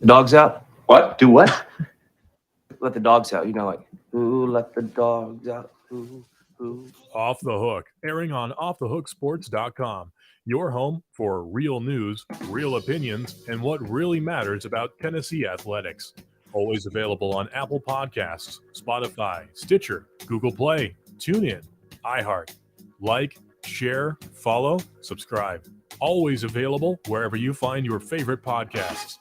Dogs out? What? Do what? Let the dogs out. Like, who let the dogs out? Who? Off the Hook, airing on offthehooksports.com. Your home for real news, real opinions, and what really matters about Tennessee athletics. Always available on Apple Podcasts, Spotify, Stitcher, Google Play, TuneIn, iHeart. Like, share, follow, subscribe. Always available wherever you find your favorite podcasts.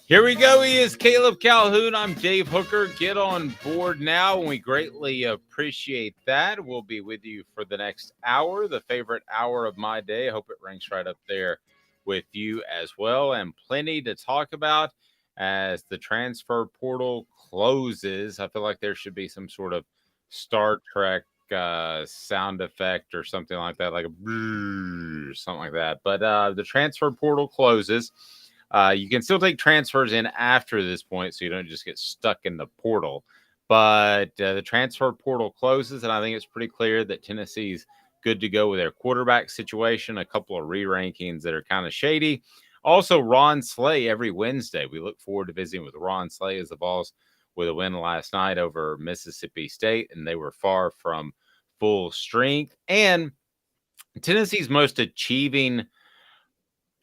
Here we go. He is Caleb Calhoun. I'm Dave Hooker. Get on board now, and we greatly appreciate that. We'll be with you for the next hour, the favorite hour of my day. I hope it ranks right up there with you as well, and plenty to talk about as the transfer portal closes. I feel like there should be some sort of Star Trek sound effect or something like that, like a something like that. But the transfer portal closes. You can still take transfers in after this point, so you don't just get stuck in the portal. But the transfer portal closes, and I think it's pretty clear that Tennessee's good to go with their quarterback situation. A couple of re-rankings that are kind of shady. Also, Ron Slay every Wednesday. We look forward to visiting with Ron Slay as the Vols with a win last night over Mississippi State, and they were far from full strength. And Tennessee's most achieving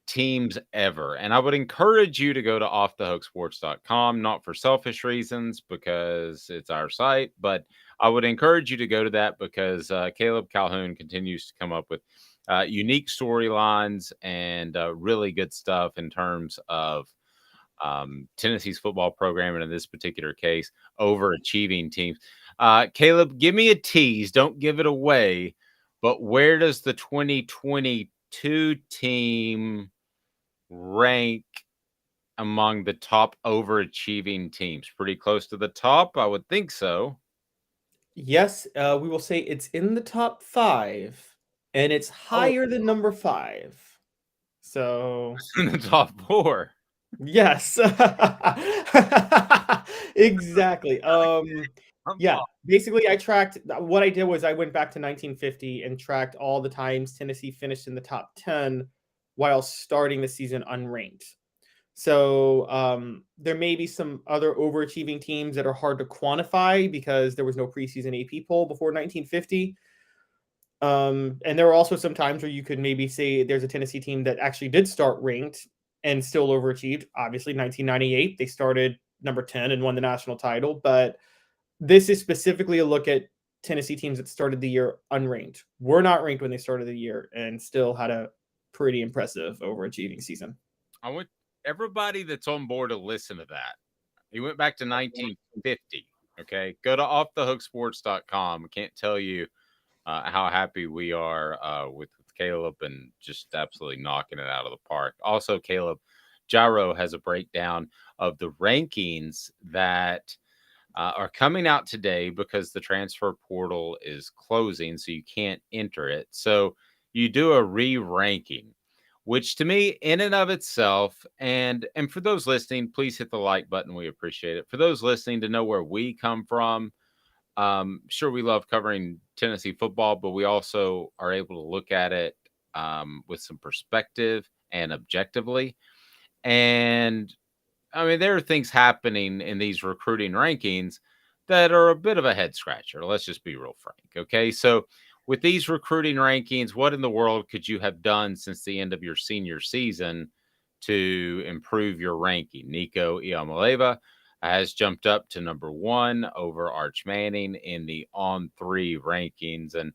teams ever. And I would encourage you to go to offthehooksports.com, not for selfish reasons because it's our site, but I would encourage you to go to that because Caleb Calhoun continues to come up with unique storylines and really good stuff in terms of Tennessee's football program, and in this particular case, overachieving teams. Caleb, give me a tease. Don't give it away. But where does the 2022 team rank among the top overachieving teams? Pretty close to the top, I would think so. Yes, we will say it's in the top 5, and it's higher than number 5. So in the top 4. Yes. Exactly. Yeah, basically I tracked what I did was I went back to 1950 and tracked all the times Tennessee finished in the top 10 while starting the season unranked. So there may be some other overachieving teams that are hard to quantify because there was no preseason AP poll before 1950. And there were also some times where you could maybe say there's a Tennessee team that actually did start ranked and still overachieved. Obviously, 1998, they started number 10 and won the national title. But this is specifically a look at Tennessee teams that started the year unranked. Were not ranked when they started the year and still had a pretty impressive overachieving season. I want everybody that's on board to listen to that. He went back to 1950. Okay. Go to offthehooksports.com. I can't tell you how happy we are with Caleb and just absolutely knocking it out of the park. Also, Caleb Gyro has a breakdown of the rankings that are coming out today because the transfer portal is closing, so you can't enter it. So you do a re-ranking, which to me, in and of itself, and for those listening, please hit the like button. We appreciate it. For those listening to know where we come from, sure, we love covering Tennessee football, but we also are able to look at it with some perspective and objectively. And I mean, there are things happening in these recruiting rankings that are a bit of a head scratcher. Let's just be real frank. Okay. So with these recruiting rankings, what in the world could you have done since the end of your senior season to improve your ranking? Nico Iamaleava has jumped up to number 1 over Arch Manning in the ON3 rankings, and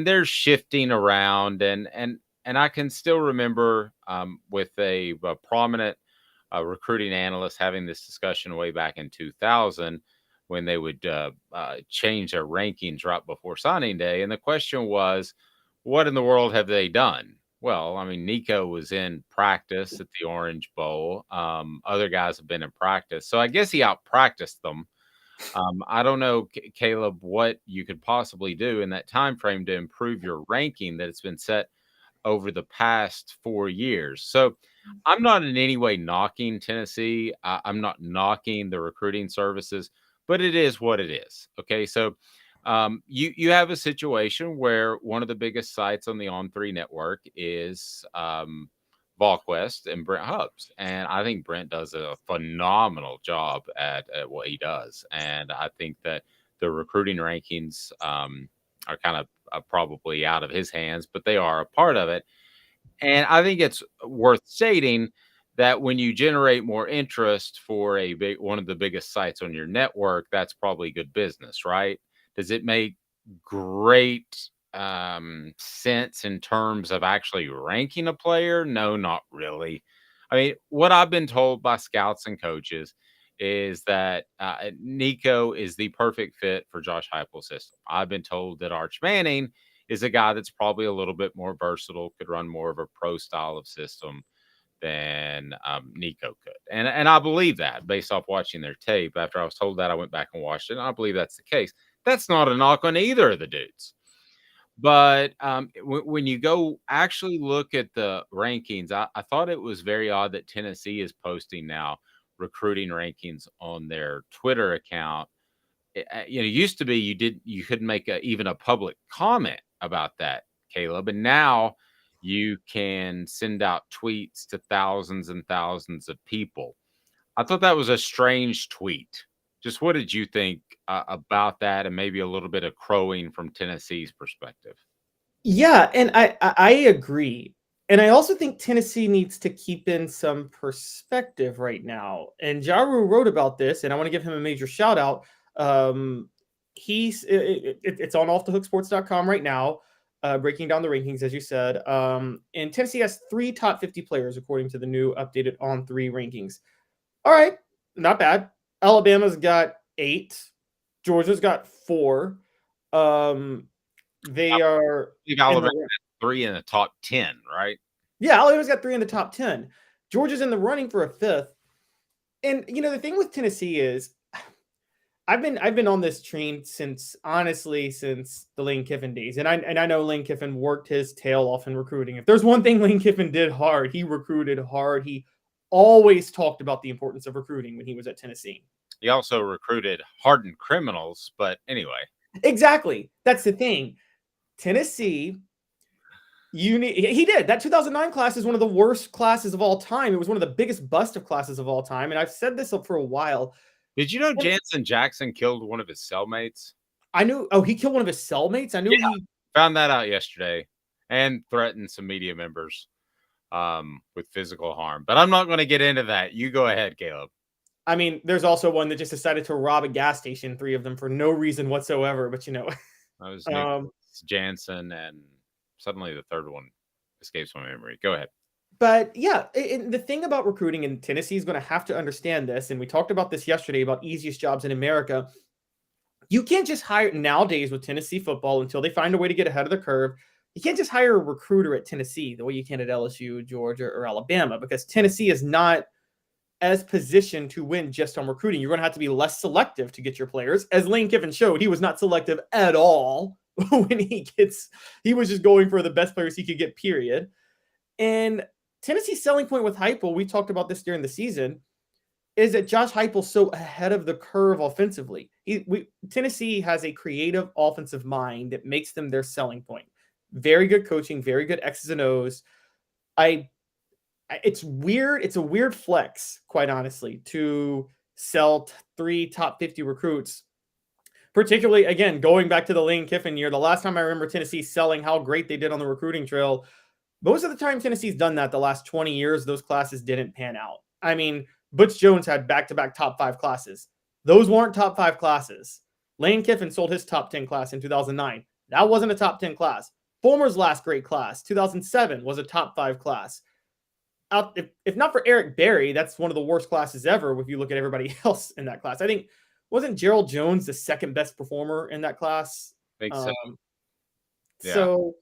they're shifting around, and I can still remember with a prominent recruiting analyst having this discussion way back in 2000 when they would change their rankings right before signing day, and the question was, what in the world have they done? Well, I mean, Nico was in practice at the Orange Bowl. Other guys have been in practice. So I guess he out-practiced them. I don't know, Caleb, what you could possibly do in that time frame to improve your ranking that it's been set over the past 4 years. So I'm not in any way knocking Tennessee. I'm not knocking the recruiting services, but it is what it is. Okay, so you have a situation where one of the biggest sites on the On3 network is Volquest and Brent Hubbs. And I think Brent does a phenomenal job at what he does. And I think that the recruiting rankings are kind of probably out of his hands, but they are a part of it. And I think it's worth stating that when you generate more interest for one of the biggest sites on your network, that's probably good business, right? Does it make great sense in terms of actually ranking a player? No, not really. I mean, what I've been told by scouts and coaches is that Nico is the perfect fit for Josh Heupel's system. I've been told that Arch Manning is a guy that's probably a little bit more versatile, could run more of a pro style of system than Nico could. And I believe that based off watching their tape. After I was told that, I went back and watched it, and I believe that's the case. That's not a knock on either of the dudes. But when you go actually look at the rankings, I thought it was very odd that Tennessee is posting now recruiting rankings on their Twitter account. Used to be you couldn't make even a public comment about that, Caleb, and now you can send out tweets to thousands and thousands of people. I thought that was a strange tweet. Just what did you think about that, and maybe a little bit of crowing from Tennessee's perspective? Yeah, and I agree. And I also think Tennessee needs to keep in some perspective right now. And Jaru wrote about this, and I want to give him a major shout out. It's on offthehooksports.com right now, breaking down the rankings, as you said. And Tennessee has 3 top 50 players, according to the new updated On3 rankings. All right, not bad. Alabama's got 8. Georgia's got 4. They are. Alabama 3 in the top 10, right? Yeah, Alabama's got 3 in the top 10. Georgia's in the running for a 5th. And the thing with Tennessee is, I've been on this train since the Lane Kiffin days, and I know Lane Kiffin worked his tail off in recruiting. If there's one thing Lane Kiffin did hard, he recruited hard. He always talked about the importance of recruiting when he was at Tennessee. He also recruited hardened criminals, but anyway. Exactly. That's the thing. Tennessee, he did. That 2009 class is one of the worst classes of all time. It was one of the biggest bust of classes of all time. And I've said this for a while. Did you know Jansen Jackson killed one of his cellmates? I knew. Oh, he killed one of his cellmates? I knew he found that out yesterday and threatened some media members with physical harm. But I'm not going to get into that. You go ahead, Caleb. I mean, there's also one that just decided to rob a gas station, 3 of them, for no reason whatsoever. But that was Jansen, and suddenly the third one escapes my memory. Go ahead. But yeah, the thing about recruiting in Tennessee is going to have to understand this. And we talked about this yesterday about easiest jobs in America. You can't just hire nowadays with Tennessee football until they find a way to get ahead of the curve. You can't just hire a recruiter at Tennessee the way you can at LSU, Georgia, or Alabama, because Tennessee is not as positioned to win just on recruiting. You're going to have to be less selective to get your players. As Lane Kiffin showed, he was not selective at all when he was just going for the best players he could get, period. And Tennessee's selling point with Heupel, we talked about this during the season, is that Josh Heupel's so ahead of the curve offensively. Tennessee has a creative offensive mind that makes them their selling point. Very good coaching, very good X's and O's. It's weird. It's a weird flex, quite honestly, to sell 3 top 50 recruits. Particularly, again, going back to the Lane Kiffin year, the last time I remember Tennessee selling how great they did on the recruiting trail, most of the time Tennessee's done that the last 20 years, those classes didn't pan out. I mean, Butch Jones had back-to-back top 5 classes. Those weren't top 5 classes. Lane Kiffin sold his top 10 class in 2009. That wasn't a top 10 class. Fulmer's last great class, 2007, was a top 5 class. If not for Eric Berry, that's one of the worst classes ever if you look at everybody else in that class. I think, wasn't Gerald Jones the second best performer in that class? I think so. Yeah. So,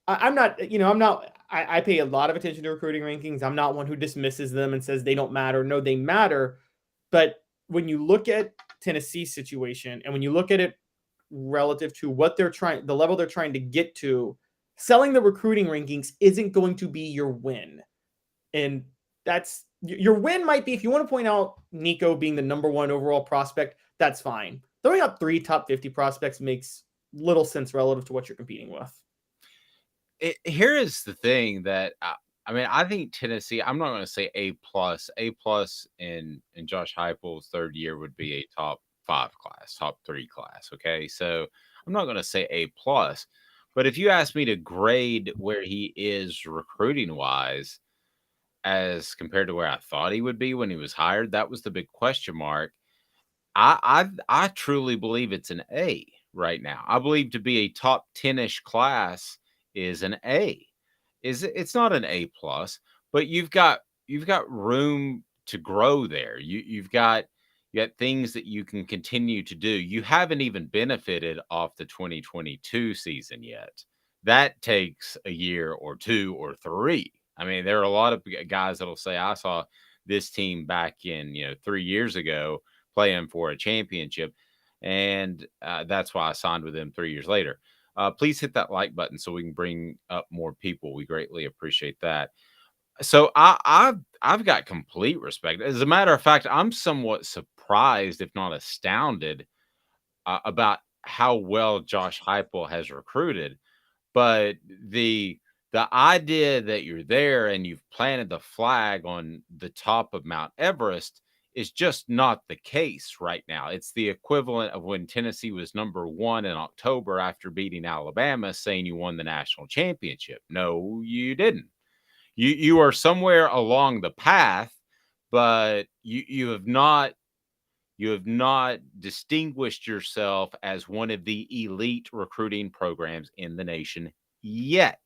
I pay a lot of attention to recruiting rankings. I'm not one who dismisses them and says they don't matter. No, they matter. But when you look at Tennessee's situation and when you look at it relative to what the level they're trying to get to, selling the recruiting rankings isn't going to be your win. And that's your win might be, if you want to point out Nico being the number 1 overall prospect, that's fine. Throwing out 3 top 50 prospects makes little sense relative to what you're competing with. here is the thing that I mean, I think Tennessee. I'm not going to say A plus. A plus in Josh Heupel's third year would be a top 5 class, top 3 class. Okay, so I'm not going to say A plus, but if you ask me to grade where he is recruiting wise, as compared to where I thought he would be when he was hired, that was the big question mark. I truly believe it's an A right now. I believe to be a top 10-ish class is an A. It's not an A plus, but you've got room to grow there. You got things that you can continue to do. You haven't even benefited off the 2022 season yet. That takes a year or 2 or 3. I mean, there are a lot of guys that'll say, I saw this team back in, 3 years ago playing for a championship. And that's why I signed with them 3 years later. Please hit that like button so we can bring up more people. We greatly appreciate that. So I've got complete respect. As a matter of fact, I'm somewhat surprised, if not astounded, about how well Josh Heupel has recruited. But the idea that you're there and you've planted the flag on the top of Mount Everest is just not the case right now. It's the equivalent of when Tennessee was number 1 in October after beating Alabama, saying you won the national championship. No, you didn't. You are somewhere along the path, but you have not distinguished yourself as one of the elite recruiting programs in the nation yet.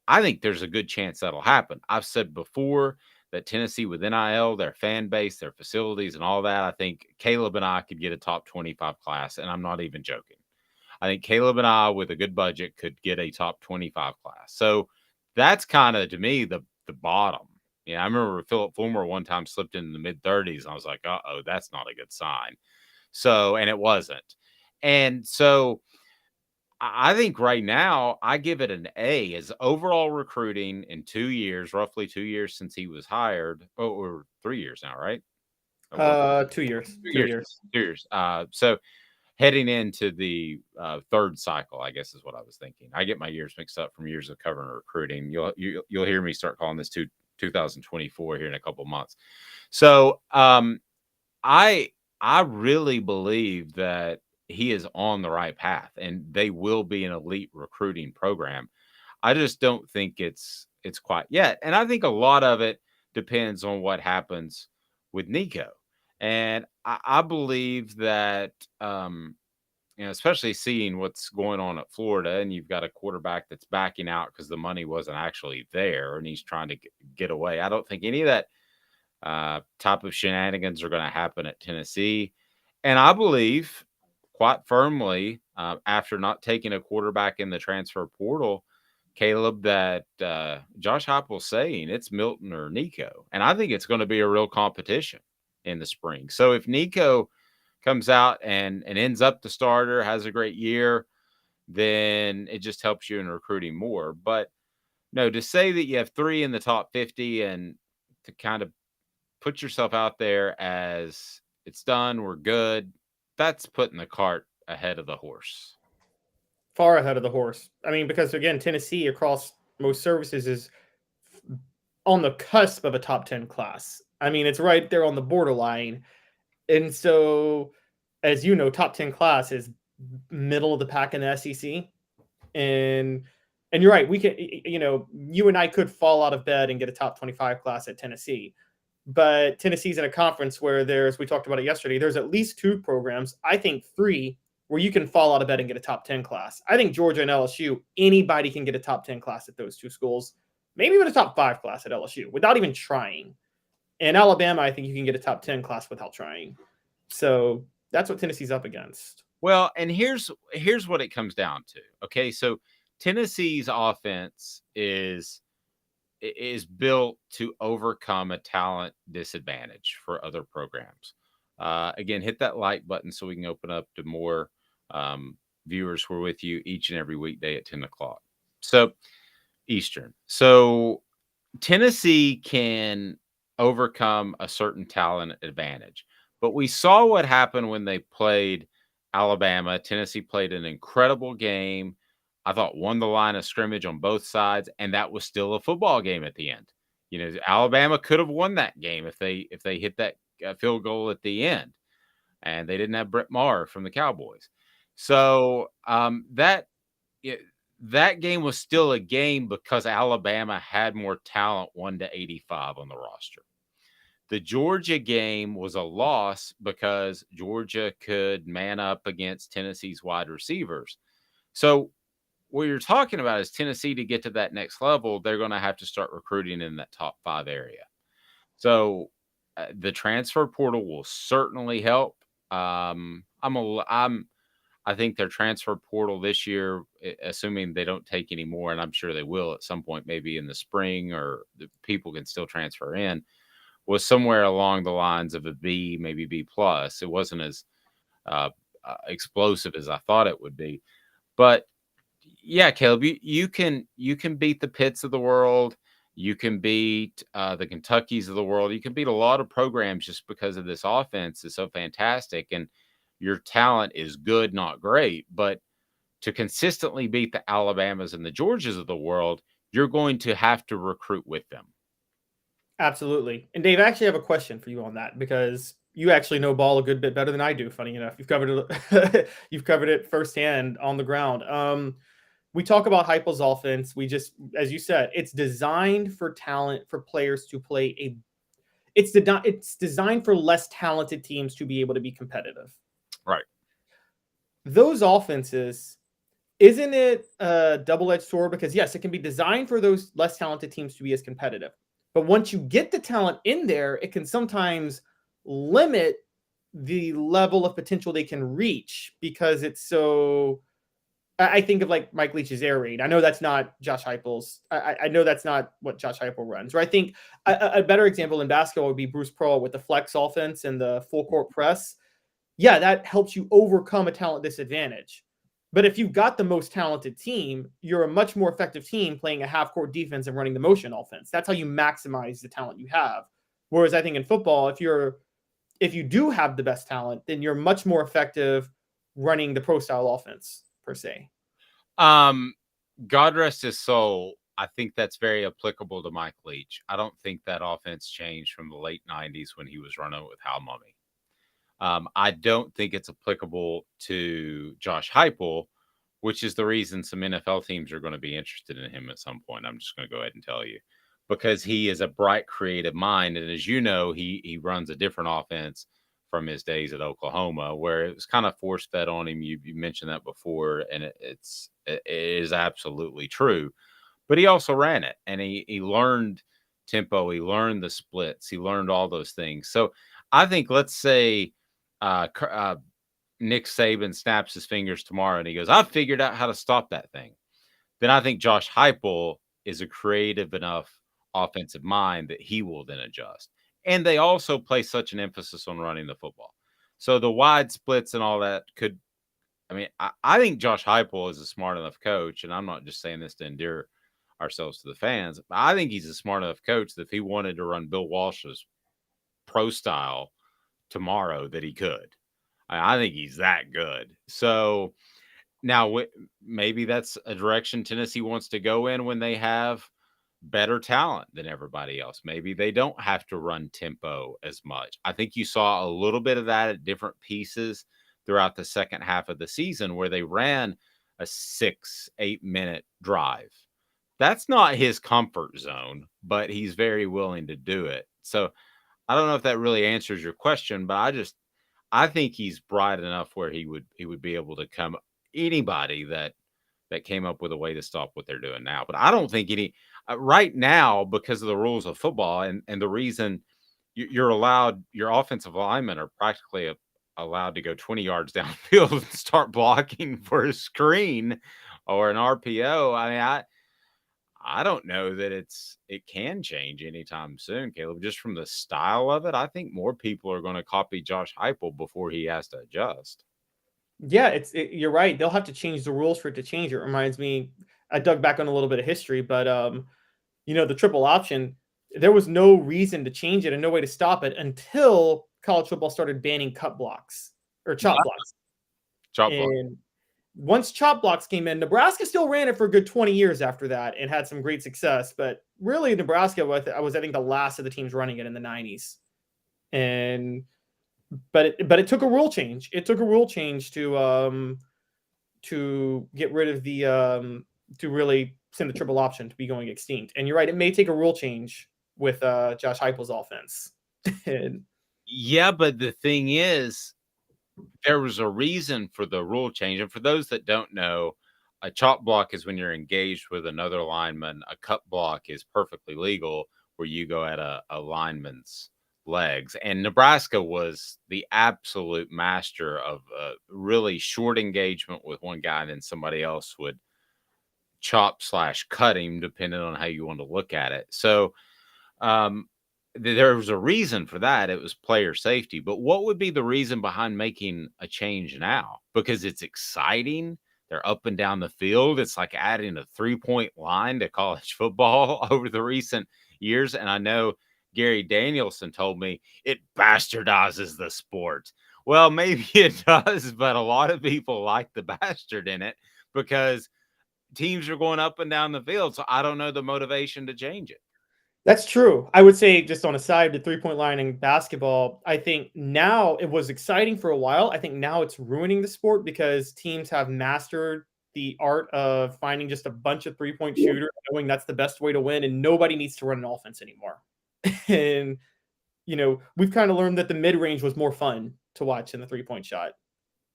I think there's a good chance that'll happen. I've said before that Tennessee with NIL, their fan base, their facilities, and all that, I think Caleb and I could get a top 25 class, and I'm not even joking. I think Caleb and I, with a good budget, could get a top 25 class. So that's kind of, to me, the bottom. Yeah, I remember Philip Fulmer one time slipped in the mid-30s, and I was like, uh-oh, that's not a good sign. So, and it wasn't. And so I think right now I give it an A as overall recruiting in 2 years, roughly 2 years since he was hired. Oh, or 3 years now, right? 2 years. 2 2 years. years. 2 years. So heading into the third cycle, I guess is what I was thinking. I get my years mixed up from years of covering recruiting. You'll hear me start calling this 2024 here in a couple months. So I really believe that he is on the right path and they will be an elite recruiting program. I just don't think it's quite yet. And I think a lot of it depends on what happens with Nico. And I believe that especially seeing what's going on at Florida, and you've got a quarterback that's backing out because the money wasn't actually there and he's trying to get away. I don't think any of that type of shenanigans are going to happen at Tennessee. And I believe quite firmly, after not taking a quarterback in the transfer portal, Caleb, that Josh Heupel's saying it's Milton or Nico. And I think it's going to be a real competition in the spring. So if Nico comes out and ends up the starter, has a great year, then it just helps you in recruiting more. But no, to say that you have 3 in the top 50 and to kind of put yourself out there as it's done, we're good, that's putting the cart ahead of the horse. Far ahead of the horse. I mean, because again, Tennessee across most services is on the cusp of a top 10 class. I mean, it's right there on the borderline. And so, as you know, top 10 class is middle of the pack in the SEC. And you're right. We can, you and I could fall out of bed and get a top 25 class at Tennessee. But Tennessee's in a conference where we talked about it yesterday, there's at least 2 programs, I think 3, where you can fall out of bed and get a top 10 class. I think Georgia and LSU, anybody can get a top 10 class at those 2 schools, maybe even a top 5 class at LSU without even trying. And Alabama, I think you can get a top 10 class without trying. So that's what Tennessee's up against. Well, and here's what it comes down to. Okay, so Tennessee's offense is built to overcome a talent disadvantage for other programs. Again, hit that like button so we can open up to more viewers. We're with you each and every weekday at 10 o'clock. So Eastern. So Tennessee can overcome a certain talent advantage. But we saw what happened when they played Alabama. Tennessee played an incredible game, I thought won the line of scrimmage on both sides, and that was still a football game at the end. Alabama could have won that game if they hit that field goal at the end, and they didn't have Brett Maher from the Cowboys. So that game was still a game because Alabama had more talent 1-85 on the roster. The Georgia game was a loss because Georgia could man up against Tennessee's wide receivers. So what you're talking about is Tennessee, to get to that next level, they're going to have to start recruiting in that top 5 area. So the transfer portal will certainly help. I think their transfer portal this year, assuming they don't take any more, and I'm sure they will at some point, maybe in the spring, or the people can still transfer in, was somewhere along the lines of a B, maybe B plus. It wasn't as explosive as I thought it would be, but yeah, Caleb, you can beat the Pitts of the world. You can beat the Kentuckys of the world. You can beat a lot of programs just because of this offense is so fantastic, and your talent is good, not great. But to consistently beat the Alabamas and the Georgias of the world, you're going to have to recruit with them. Absolutely. And Dave, I actually have a question for you on that, because you actually know ball a good bit better than I do. Funny enough, you've covered it. You've covered it firsthand on the ground. We talk about Heupel's offense. We just, as you said, it's designed for talent, for players to play it's designed for less talented teams to be able to be competitive. Right. Those offenses, isn't it a double-edged sword? Because yes, it can be designed for those less talented teams to be as competitive. But once you get the talent in there, it can sometimes limit the level of potential they can reach, because it's so... I think of like Mike Leach's air raid. I know that's not Josh Heupel's. I know that's not what Josh Heupel runs. Or I think a better example in basketball would be Bruce Pearl with the flex offense and the full court press. Yeah, that helps you overcome a talent disadvantage. But if you've got the most talented team, you're a much more effective team playing a half court defense and running the motion offense. That's how you maximize the talent you have. Whereas I think in football, if you do have the best talent, then you're much more effective running the pro style offense per se. God rest his soul. I think that's very applicable to Mike Leach. I don't think that offense changed from the late 90s when he was running with Hal Mummy. I don't think it's applicable to Josh Heupel, which is the reason some NFL teams are going to be interested in him at some point. I'm just going to go ahead and tell you, because he is a bright, creative mind. And as you know, he runs a different offense from his days at Oklahoma, where it was kind of force fed on him. You mentioned that before, and it is absolutely true. But he also ran it, and he learned tempo. He learned the splits. He learned all those things. So I think, let's say Nick Saban snaps his fingers tomorrow and he goes, "I've figured out how to stop that thing." Then I think Josh Heupel is a creative enough offensive mind that he will then adjust. And they also place such an emphasis on running the football. So the wide splits and all that could, I think Josh Heupel is a smart enough coach, and I'm not just saying this to endear ourselves to the fans, but I think he's a smart enough coach that if he wanted to run Bill Walsh's pro style tomorrow, that he could. I think he's that good. So now maybe that's a direction Tennessee wants to go in when they have better talent than everybody else. Maybe they don't have to run tempo as much. I think you saw a little bit of that at different pieces throughout the second half of the season, where they ran a 6-8 minute drive. That's not his comfort zone, but he's very willing to do it. So I don't know if that really answers your question, but I think he's bright enough where he would be able to come anybody that came up with a way to stop what they're doing now. But I don't think right now, because of the rules of football and the reason your offensive linemen are practically allowed to go 20 yards downfield and start blocking for a screen or an RPO. I don't know that it can change anytime soon, Caleb. Just from the style of it, I think more people are going to copy Josh Heupel before he has to adjust. Yeah, you're right. They'll have to change the rules for it to change. It reminds me, I dug back on a little bit of history, but the triple option, there was no reason to change it and no way to stop it until college football started banning cut blocks or chop blocks. Chop blocks. once chop blocks came in, Nebraska still ran it for a good 20 years after that and had some great success. But really, Nebraska was, I think, the last of the teams running it in the 90s. But it took a rule change. It took a rule change to get rid of the to really send the triple option to be going extinct. And you're right, it may take a rule change with Josh Heupel's offense. Yeah, but the thing is, there was a reason for the rule change. And for those that don't know, a chop block is when you're engaged with another lineman. A cut block is perfectly legal, where you go at a lineman's legs. And Nebraska was the absolute master of really short engagement with one guy, and then somebody else would chop/cut him, depending on how you want to look at it. So there was a reason for that. It was player safety. But what would be the reason behind making a change now? Because it's exciting. They're up and down the field. It's like adding a 3-point line to college football over the recent years. And I know Gary Danielson told me it bastardizes the sport. Well, maybe it does, but a lot of people like the bastard in it because teams are going up and down the field. So I don't know the motivation to change it. That's true. I would say, just on a side, the 3-point line in basketball, I think now it was exciting for a while. I think now it's ruining the sport because teams have mastered the art of finding just a bunch of 3-point shooters, knowing that's the best way to win, and nobody needs to run an offense anymore. And, we've kind of learned that the mid-range was more fun to watch than the 3-point shot.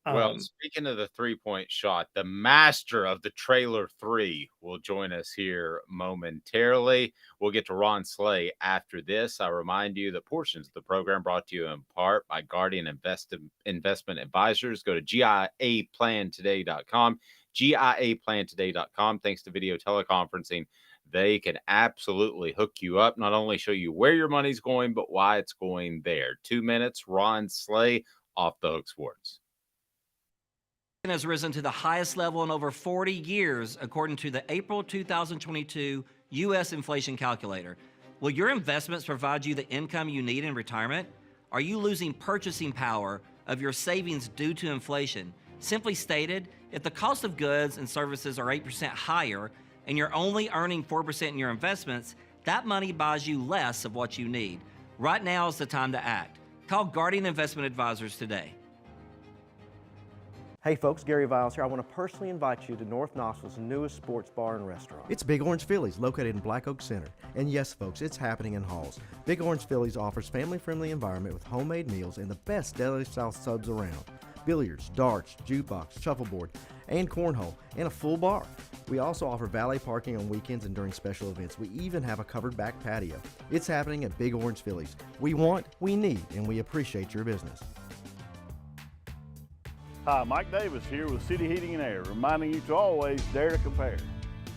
Well, speaking of the 3-point shot, the master of the trailer 3 will join us here momentarily. We'll get to Ron Slay after this. I remind you that portions of the program brought to you in part by Guardian Investment Advisors. Go to GIAPlantoday.com, GIAPlantoday.com. Thanks to video teleconferencing, they can absolutely hook you up, not only show you where your money's going, but why it's going there. 2 minutes, Ron Slay, Off the Hook Sports. Has risen to the highest level in over 40 years, according to the April 2022 U.S. Inflation Calculator. Will your investments provide you the income you need in retirement? Are you losing purchasing power of your savings due to inflation? Simply stated, if the cost of goods and services are 8% higher and you're only earning 4% in your investments, that money buys you less of what you need. Right now is the time to act. Call Guardian Investment Advisors today. Hey folks, Gary Viles here. I want to personally invite you to North Knoxville's newest sports bar and restaurant. It's Big Orange Phillies, located in Black Oak Center. And yes folks, it's happening in Halls. Big Orange Phillies offers family-friendly environment with homemade meals and the best deli-style subs around. Billiards, darts, jukebox, shuffleboard, and cornhole, and a full bar. We also offer valet parking on weekends and during special events. We even have a covered back patio. It's happening at Big Orange Phillies. We want, we need, and we appreciate your business. Hi, Mike Davis here with City Heating and Air, reminding you to always dare to compare.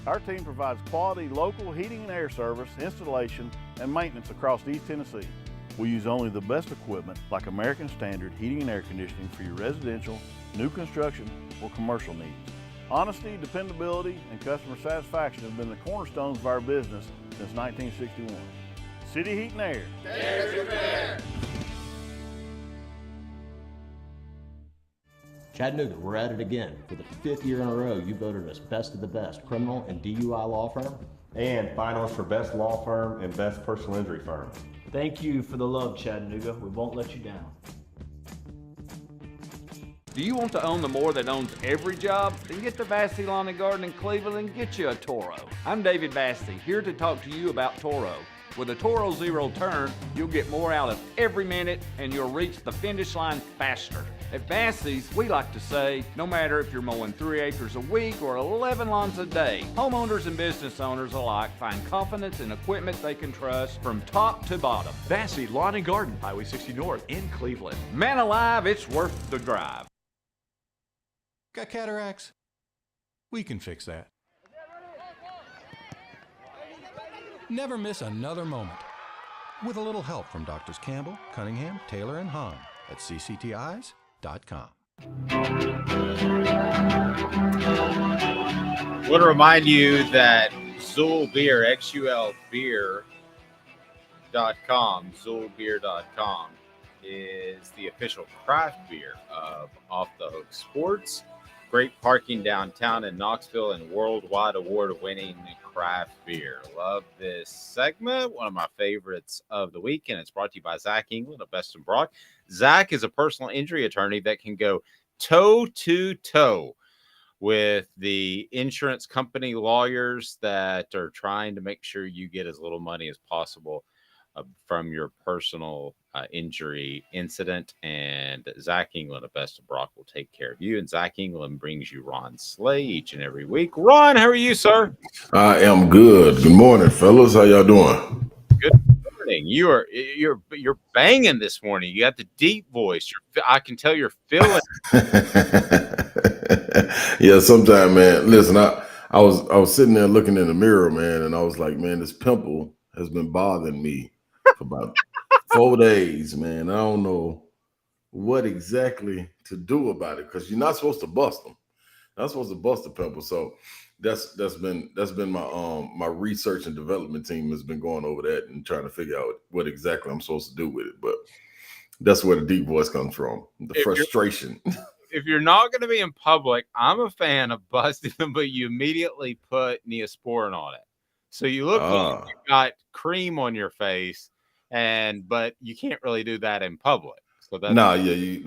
Our team provides quality local heating and air service, installation, and maintenance across East Tennessee. We use only the best equipment like American Standard heating and air conditioning for your residential, new construction, or commercial needs. Honesty, dependability, and customer satisfaction have been the cornerstones of our business since 1961. City Heat and Air. Dare to compare. Chattanooga, we're at it again. For the 5th year in a row, you voted us best of the best criminal and DUI law firm. And finalists for best law firm and best personal injury firm. Thank you for the love, Chattanooga. We won't let you down. Do you want to own the more that owns every job? Then get to Vassey Lawn and Garden in Cleveland and get you a Toro. I'm David Vassey, here to talk to you about Toro. With a Toro Zero Turn, you'll get more out of every minute and you'll reach the finish line faster. At Vassey's, we like to say, no matter if you're mowing 3 acres a week or 11 lawns a day, homeowners and business owners alike find confidence in equipment they can trust from top to bottom. Vassey Lawn and Garden, Highway 60 North in Cleveland. Man alive, it's worth the drive. Got cataracts? We can fix that. Never miss another moment. With a little help from Doctors Campbell, Cunningham, Taylor, and Hahn at cctis.com. I want to remind you that Zool Beer, XULbeer.com, ZoolBeer.com is the official craft beer of Off the Hook Sports. great parking downtown in Knoxville, and worldwide award-winning craft beer. Love this segment. One of my favorites of the weekend. It's brought to you by Zach England of Best and Brock. Zach is a personal injury attorney that can go toe-to-toe with the insurance company lawyers that are trying to make sure you get as little money as possible from your personal injury incident. And Zach England of Best of Brock will take care of you. And Zach England brings you Ron Slay each and every week. Ron, how are you, sir? I am good. Good morning, fellas. How y'all doing? Good morning. You're banging this morning. You got the deep voice. I can tell you're feeling. Yeah, sometime, man. Listen, I was sitting there looking in the mirror, man, and I was like, man, this pimple has been bothering me for about 4 days, man. I don't know what exactly to do about it, because you're not supposed to bust them. Not supposed to bust the pimple. So that's been my research and development team has been going over that and trying to figure out what exactly I'm supposed to do with it. But that's where the deep voice comes from. The frustration. If you're not going to be in public, I'm a fan of busting them, but you immediately put Neosporin on it. So you look like you got cream on your face, but you can't really do that in public. So that's I ain't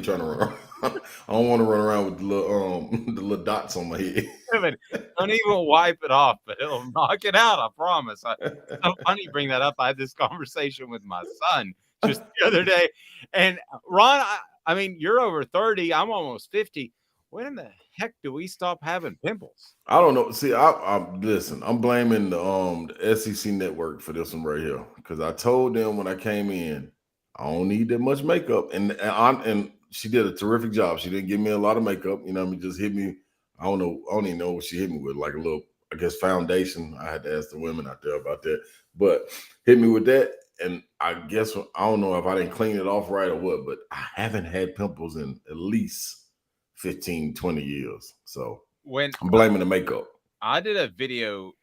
trying to run around. I don't want to run around with the little dots on my head. Don't even wipe it off, but it'll knock it out. I promise. It's so funny you bring that up. I had this conversation with my son just the other day, and Ron, I mean, you're over 30. I'm almost 50. When in the heck do we stop having pimples? I don't know. See, listen. I'm blaming the SEC network for this one right here, because I told them when I came in, I don't need that much makeup, and she did a terrific job. She didn't give me a lot of makeup. You know, just hit me. I don't even know what she hit me with, like a little, I guess, foundation. I had to ask the women out there about that, but hit me with that. And I guess, I don't know if I didn't clean it off right or what, but I haven't had pimples in at least 15, 20 years. So I'm blaming the makeup. I did a video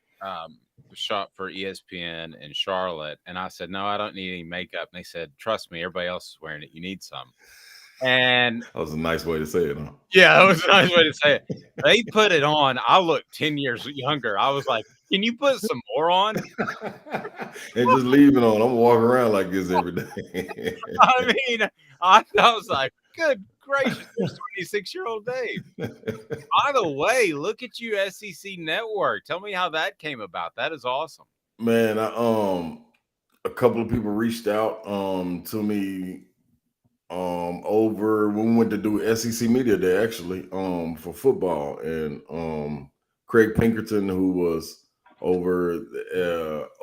shot for ESPN in Charlotte, and I said, no, I don't need any makeup. And they said, trust me, everybody else is wearing it. You need some. And that was a nice way to say it, huh? Yeah, that was a nice way to say it. They put it on. I looked 10 years younger. I was like, can you put some more on? And just leave it on. I'm walking around like this every day. I mean, I was like, good gracious, there's 26-year-old Dave. By the way, look at you, SEC Network. Tell me how that came about. That is awesome. Man, a couple of people reached out to me over when we went to do SEC Media Day, actually, for football. And Craig Pinkerton, who was who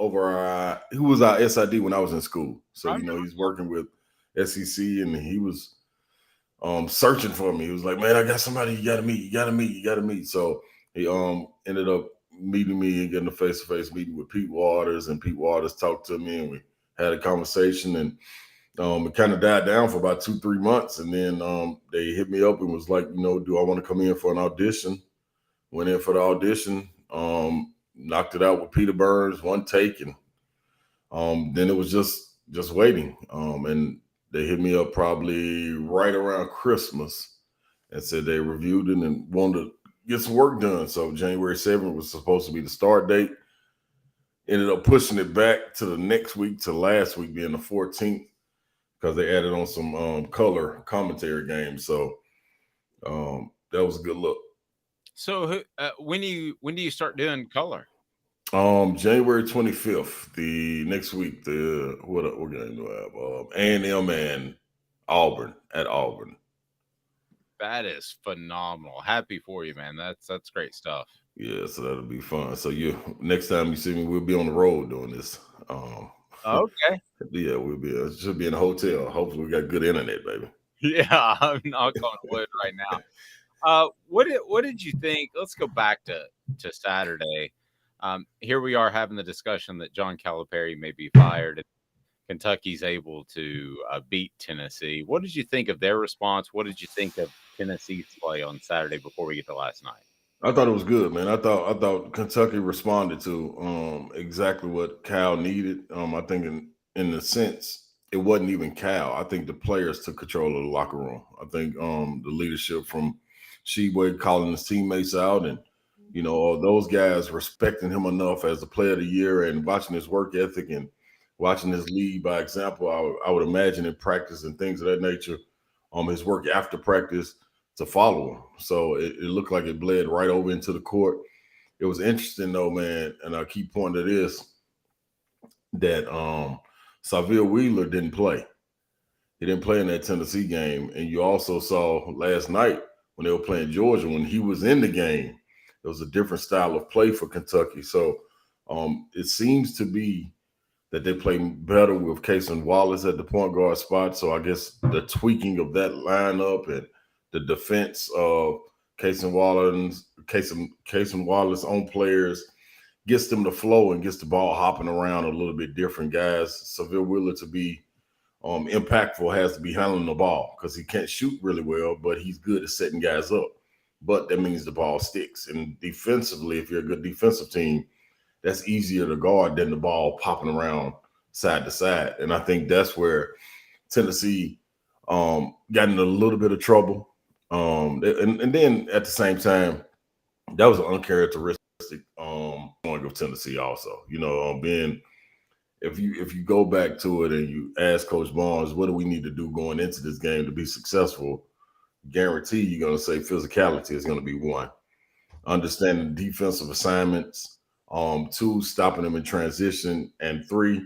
was our SID when I was in school. So, you know, he's working with SEC, and he was searching for me. He was like, man, I got somebody you gotta meet. So he ended up meeting me and getting a face-to-face meeting with Pete Waters, and Pete Waters talked to me, and we had a conversation, and it kind of died down for about 2-3 months. And then they hit me up and was like, you know, do I want to come in for an audition? Went in for the audition, knocked it out with Peter Burns, one take, and then it was just waiting. And they hit me up probably right around Christmas and said they reviewed it and wanted to get some work done. So January 7th was supposed to be the start date. Ended up pushing it back to the next week, to last week being the 14th, because they added on some color commentary games. So that was a good look. So when do you start doing color? January 25th, the next week. What game do I have? A&M and Auburn at Auburn. That is phenomenal. Happy for you, man. That's great stuff. Yeah, so that'll be fun. So next time you see me, we'll be on the road doing this. Okay. Yeah, should be in a hotel. Hopefully we got good internet, baby. Yeah, I'm knocking on wood right now. What did you think? Let's go back to Saturday. Here we are having the discussion that John Calipari may be fired, and Kentucky's able to beat Tennessee. What did you think of their response? What did you think of Tennessee's play on Saturday before we get to last night? I thought it was good, man. I thought Kentucky responded to exactly what Cal needed. I think in a sense, it wasn't even Cal. I think the players took control of the locker room. I think the leadership from Sheboy calling his teammates out, and those guys respecting him enough as a player of the year and watching his work ethic and watching his lead by example. I would imagine in practice and things of that nature, his work after practice to follow him. So it looked like it bled right over into the court. It was interesting though, man, and I keep pointing to this, that Saville Wheeler didn't play. He didn't play in that Tennessee game. And you also saw last night when they were playing Georgia, when he was in the game, it was a different style of play for Kentucky. So it seems to be that they play better with Cason Wallace at the point guard spot. So I guess the tweaking of that lineup and the defense of Cason Wallace on players gets them to flow and gets the ball hopping around a little bit different. Guys, Saville Wheeler to be impactful has to be handling the ball, because he can't shoot really well, but he's good at setting guys up. But that means the ball sticks. And defensively, if you're a good defensive team, that's easier to guard than the ball popping around side to side. And I think that's where Tennessee got in a little bit of trouble. And then at the same time, that was an uncharacteristic point of Tennessee also. Being if you go back to it and you ask Coach Barnes, what do we need to do going into this game to be successful? Guarantee you're going to say physicality is going to be one. Understanding defensive assignments. 2, stopping them in transition, and 3,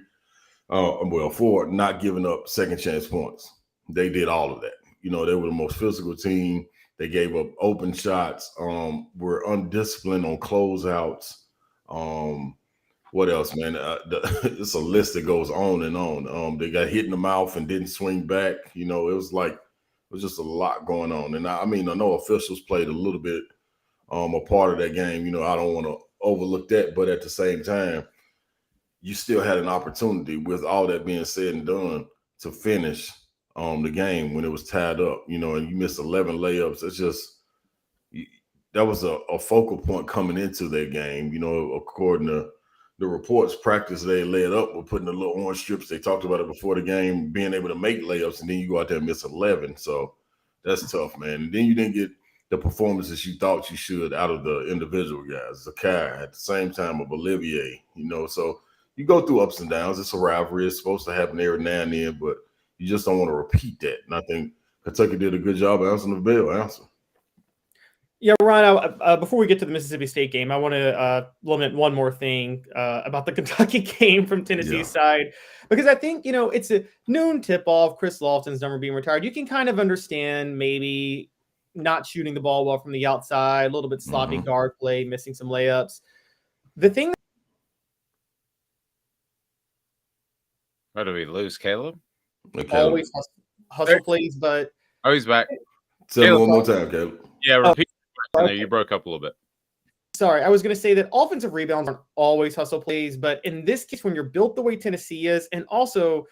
4, not giving up second chance points. They did all of that. They were the most physical team. They gave up open shots. Were undisciplined on closeouts. What else, man? It's a list that goes on and on. They got hit in the mouth and didn't swing back. It was just a lot going on. And I know officials played a little bit a part of that game. I don't want to overlook that, but at the same time, you still had an opportunity, with all that being said and done, to finish the game when it was tied up, and you missed 11 layups. It's just, that was a focal point coming into that game. According to the reports, practice they led up with putting the little orange strips. They talked about it before the game, being able to make layups, and then you go out there and miss 11. So that's tough, man. And then you didn't get the performances you thought you should out of the individual guys. Zakai at the same time of Olivier, so you go through ups and downs. It's a rivalry. It's supposed to happen every now and then, but you just don't want to repeat that. And I think Kentucky did a good job answering the bell. Yeah, Ron, before we get to the Mississippi State game, I want to limit one more thing about the Kentucky game from Tennessee's side, because I think, it's a noon tip-off, Chris Lofton's number being retired. You can kind of understand maybe not shooting the ball well from the outside, a little bit sloppy guard play, missing some layups. The thing. What, did we lose Caleb? Always hustle plays, but. Oh, he's back. Say it one more time, Caleb. Yeah, repeat the question there. You broke up a little bit. Sorry, I was going to say that offensive rebounds aren't always hustle plays, but in this case, when you're built the way Tennessee is, and also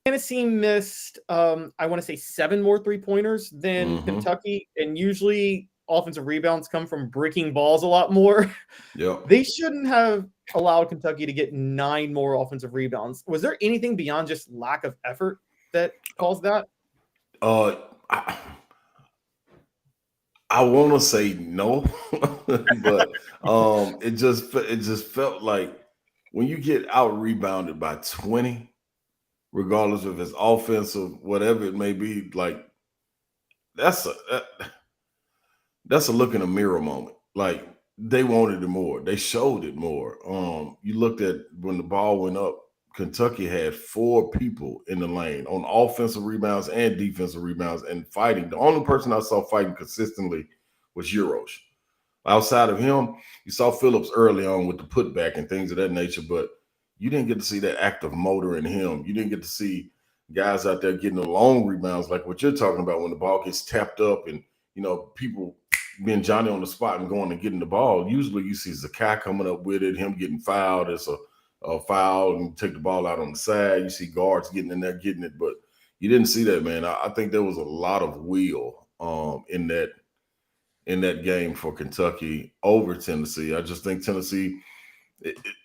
Tennessee missed, I want to say 7 more 3-pointers than Kentucky, and usually offensive rebounds come from breaking balls a lot more. Yeah, they shouldn't have allowed Kentucky to get 9 more offensive rebounds. Was there anything beyond just lack of effort that caused that? I want to say no, but it just felt like when you get out rebounded by 20, regardless of it's offensive, whatever it may be, like that's a look in a mirror moment. Like they wanted it more. They showed it more. You looked at when the ball went up, Kentucky had 4 people in the lane on offensive rebounds and defensive rebounds and fighting. The only person I saw fighting consistently was Euros. Outside of him, you saw Phillips early on with the putback and things of that nature, but you didn't get to see that active motor in him. You didn't get to see guys out there getting the long rebounds like what you're talking about when the ball gets tapped up and, people being Johnny on the spot and going and getting the ball. Usually you see Zakai coming up with it, him getting fouled. It's a foul and take the ball out on the side. You see guards getting in there, getting it, but you didn't see that, man. I think there was a lot of will in that game for Kentucky over Tennessee. I just think Tennessee,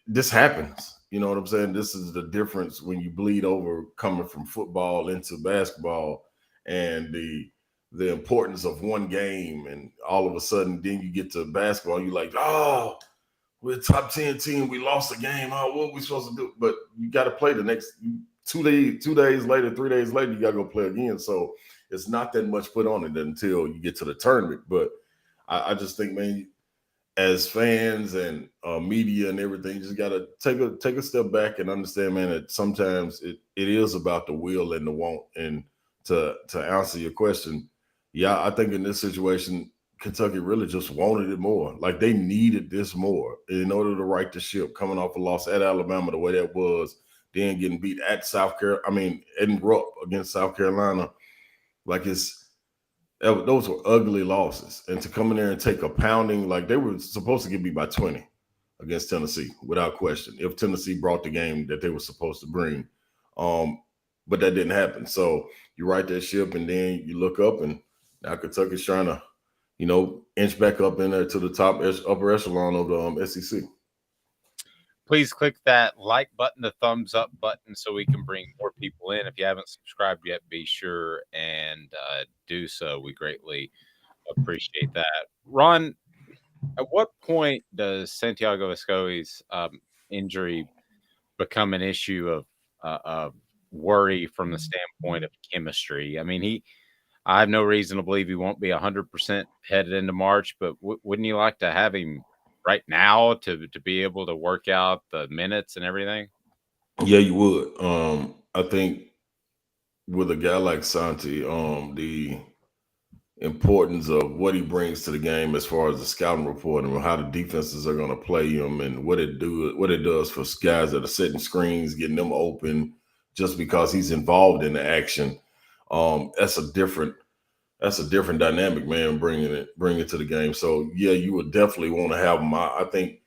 this happens. You know what I'm saying? This is the difference when you bleed over coming from football into basketball, and the the importance of one game, and all of a sudden, then you get to basketball, you're like, oh, we're a top 10 team. We lost a game. Oh, what are we supposed to do? But you got to play the next 2 days later, 3 days later, you got to go play again. So it's not that much put on it until you get to the tournament. But I just think, man, as fans and media and everything, you just got to take a step back and understand, man, that sometimes it is about the will and the want. And to answer your question, yeah, I think in this situation, Kentucky really just wanted it more. Like they needed this more in order to right the ship, coming off a loss at Alabama the way that was, then getting beat at in Rupp against South Carolina. Like those were ugly losses. And to come in there and take a pounding, like they were supposed to get beat by 20 against Tennessee, without question, if Tennessee brought the game that they were supposed to bring. But that didn't happen. So you right that ship, and then you look up, and now Kentucky's trying to, inch back up in there to the upper echelon of the SEC. Please click that like button, the thumbs up button, so we can bring more people in. If you haven't subscribed yet, be sure and do so. We greatly appreciate that. Ron, at what point does Santiago Escoe's injury become an issue of worry from the standpoint of chemistry? I mean, I have no reason to believe he won't be 100% headed into March, but wouldn't you like to have him right now to be able to work out the minutes and everything? Yeah, you would. I think with a guy like Santi, the importance of what he brings to the game as far as the scouting report and how the defenses are going to play him, and what it does for guys that are setting screens, getting them open just because he's involved in the action. That's a different dynamic, man, bringing it to the game. So yeah, you would definitely want to have him. I think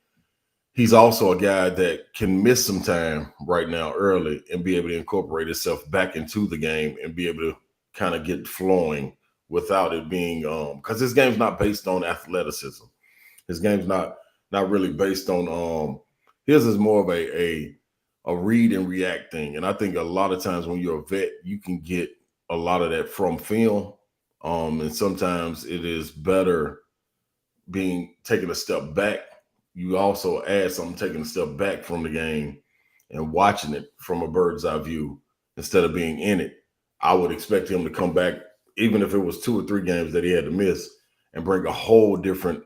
he's also a guy that can miss some time right now early and be able to incorporate himself back into the game and be able to kind of get flowing without it being because his game's not based on athleticism. His game's not really based on his is more of a read and react thing. And I think a lot of times when you're a vet, you can get a lot of that from film. And sometimes it is better taking a step back. You also add something, taking a step back from the game and watching it from a bird's eye view instead of being in it. I would expect him to come back, even if it was 2 or 3 games that he had to miss, and bring a whole different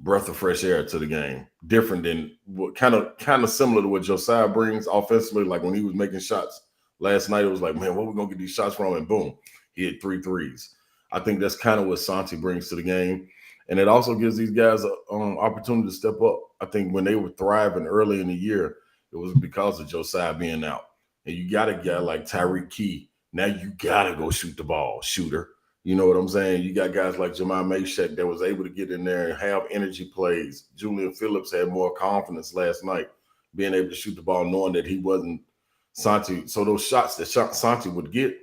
breath of fresh air to the game. Different than what kind of similar to what Josiah brings offensively. Like when he was making shots last night, it was like, man, where we gonna get these shots from? And boom, he hit 3 threes. I think that's kind of what Santi brings to the game. And it also gives these guys an opportunity to step up. I think when they were thriving early in the year, it was because of Josiah being out. And you got a guy like Tyreek Key. Now you got to go shoot the ball, shooter. You know what I'm saying? You got guys like Jemai Mashack that was able to get in there and have energy plays. Julian Phillips had more confidence last night, being able to shoot the ball, knowing that he wasn't Santi. So those shots that Santi would get,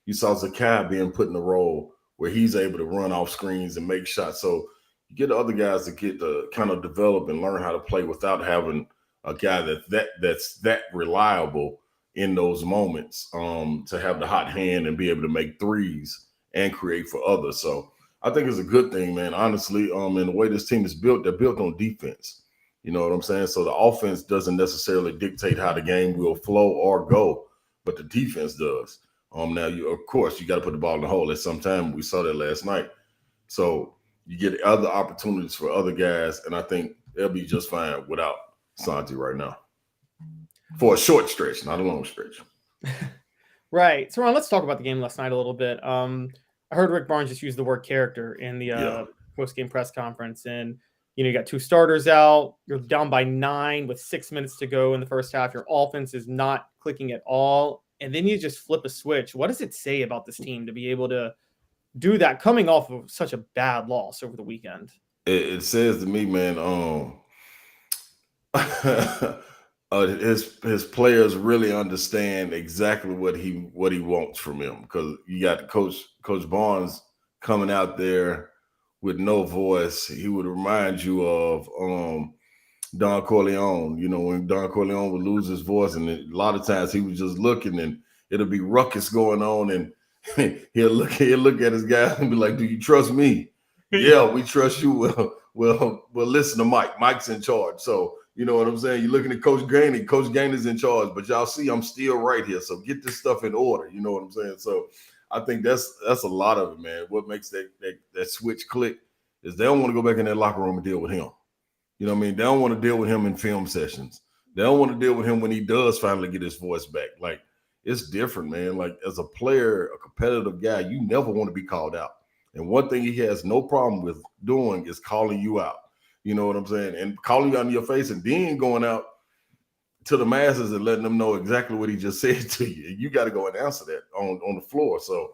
you saw Zakai being put in a role where he's able to run off screens and make shots. So you get the other guys to get to kind of develop and learn how to play without having a guy that's that reliable in those moments to have the hot hand and be able to make threes and create for others. So I think it's a good thing, man, honestly. And the way this team is built, they're built on defense. You know what I'm saying? So the offense doesn't necessarily dictate how the game will flow or go, but the defense does. Now, of course, you got to put the ball in the hole at some time. We saw that last night. So you get other opportunities for other guys, and I think they'll be just fine without Santi right now. For a short stretch, not a long stretch. Right. So, Ron, let's talk about the game last night a little bit. I heard Rick Barnes just use the word character in the post-game press conference. And, you got 2 starters out. You're down by 9 with 6 minutes to go in the first half. Your offense is not clicking at all. And then you just flip a switch. What does it say about this team to be able to do that coming off of such a bad loss over the weekend? It says to me, man, his players really understand exactly what he wants from him, because you got Coach Barnes coming out there with no voice. He would remind you of Don Corleone. When Don Corleone would lose his voice, and a lot of times he was just looking, and it'll be ruckus going on, and he'll look at his guy and be like, "Do you trust me?" Yeah, we trust you. Well, listen to Mike. Mike's in charge. So you know what I'm saying? You're looking at Coach Gainey. Coach Gainey's in charge, but y'all see I'm still right here. So get this stuff in order. You know what I'm saying? So I think that's a lot of it, man. What makes that switch click is they don't want to go back in that locker room and deal with him. You know what I mean? They don't want to deal with him in film sessions. They don't want to deal with him when he does finally get his voice back. Like, it's different, man. Like, as a player, a competitive guy, you never want to be called out. And one thing he has no problem with doing is calling you out. You know what I'm saying? And calling you out in your face and then going out to the masses and letting them know exactly what he just said to you. You got to go and answer that on the floor. So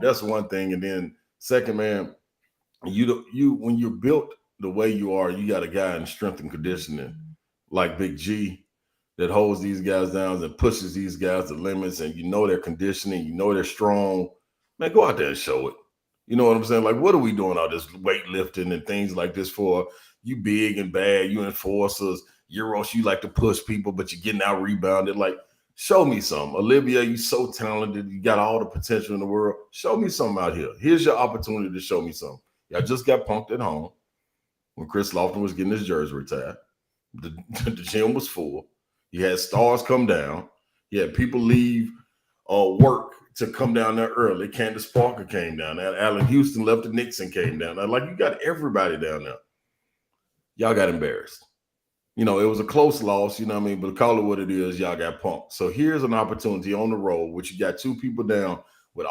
that's one thing. And then second, man, you when you're built the way you are, you got a guy in strength and conditioning like Big G that holds these guys down and pushes these guys to limits, and you know their conditioning, you know they're strong. Man, go out there and show it. You know what I'm saying? Like, what are we doing all this weightlifting and things like this for? You big and bad, you enforcers, Euros, you like to push people, but you're getting out rebounded. Like, show me something. Olivia, you so talented. You got all the potential in the world. Show me something out here. Here's your opportunity to show me something. Y'all just got punked at home when Chris Lofton was getting his jersey retired. The gym was full. You had stars come down. You had people leave work to come down there early. Candace Parker came down there. Allen Houston left the Knicks and came down there. Like, you got everybody down there. Y'all got embarrassed. You know, it was a close loss, you know what I mean? But call it what it is, y'all got punked. So here's an opportunity on the road, which you got two people down with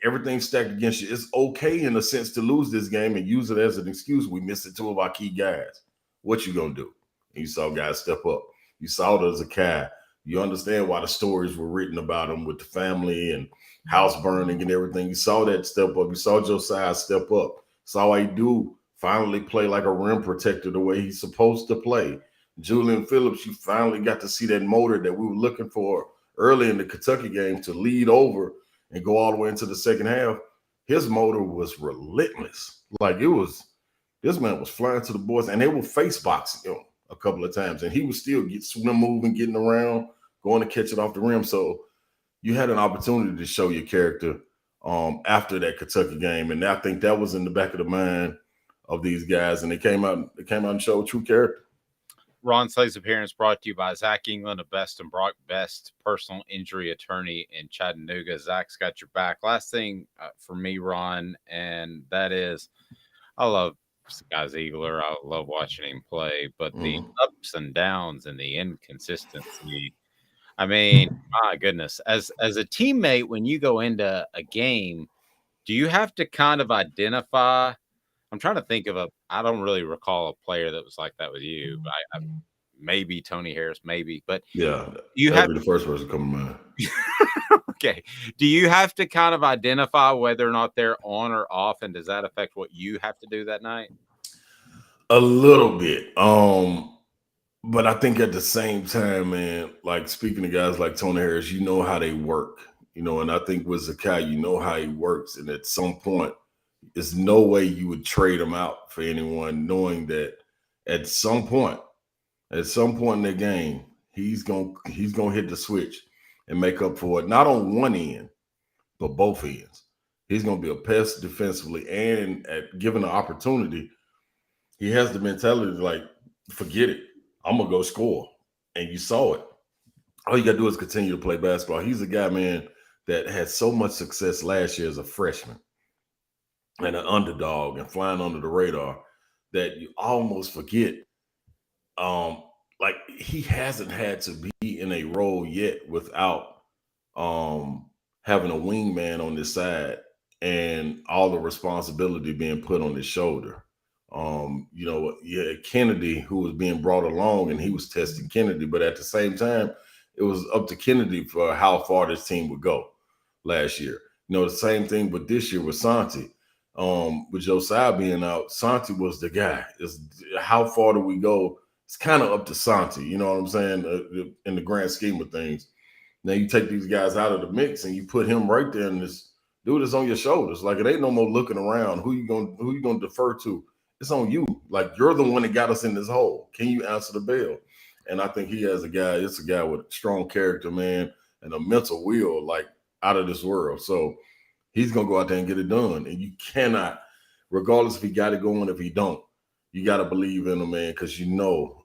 everything stacked against you. It's okay in a sense to lose this game and use it as an excuse. We missed two of our key guys. What you gonna do? And you saw guys step up. You saw it as a guy. You understand why the stories were written about him with the family and house burning and everything. You saw that step up. You saw Josiah step up. Saw how he do finally play like a rim protector the way he's supposed to play. Julian Phillips, you finally got to see that motor that we were looking for early in the Kentucky game to lead over and go all the way into the second half. His motor was relentless. Like, this man was flying to the boards, and they were face boxing him a couple of times, and he was still swim moving, getting around, going to catch it off the rim. So you had an opportunity to show your character after that Kentucky game, and I think that was in the back of the mind of these guys, and they came out and showed true character. Ron Slay's appearance brought to you by Zach England of Best and Brock Best, personal injury attorney in Chattanooga. Zach's got your back. Last thing for me, Ron, and that is, I love Sky Ziegler. I love watching him play, but the ups and downs and the inconsistency. I mean, my goodness, as a teammate, when you go into a game, do you have to kind of identify? I'm trying to think of I don't really recall a player that was like that with you. I maybe Tony Harris, maybe, but yeah, you have the first person coming to mind. Okay. Do you have to kind of identify whether or not they're on or off, and does that affect what you have to do that night? A little bit. But I think at the same time, man, like, speaking to guys like Tony Harris, you know how they work, you know, and I think with Zakai, you know how he works. And at some point, there's no way you would trade him out for anyone, knowing that at some point in the game, he's gonna hit the switch and make up for it, not on one end, but both ends. He's gonna be a pest defensively, and given the opportunity, he has the mentality to, like, forget it. I'm gonna go score. And you saw it. All you gotta do is continue to play basketball. He's a guy, man, that had so much success last year as a freshman and an underdog and flying under the radar that you almost forget. Like, he hasn't had to be in a role yet without having a wingman on this side and all the responsibility being put on his shoulder. You know, yeah, Kennedy, who was being brought along, and he was testing Kennedy, but at the same time, it was up to Kennedy for how far this team would go last year. You know, the same thing with this year with Santi. With Josiah being out, Santi was the guy. How far do we go? It's kind of up to Santi, you know what I'm saying, in the grand scheme of things. Now you take these guys out of the mix and you put him right there, and this dude is on your shoulders. Like, it ain't no more looking around. Who you gonna defer to? It's on you. Like, you're the one that got us in this hole. Can you answer the bell? And I think he has it's a guy with strong character, man, and a mental will. Like, out of this world. So he's going to go out there and get it done. And you cannot, regardless if he got it going, if he don't, you got to believe in him, man, because you know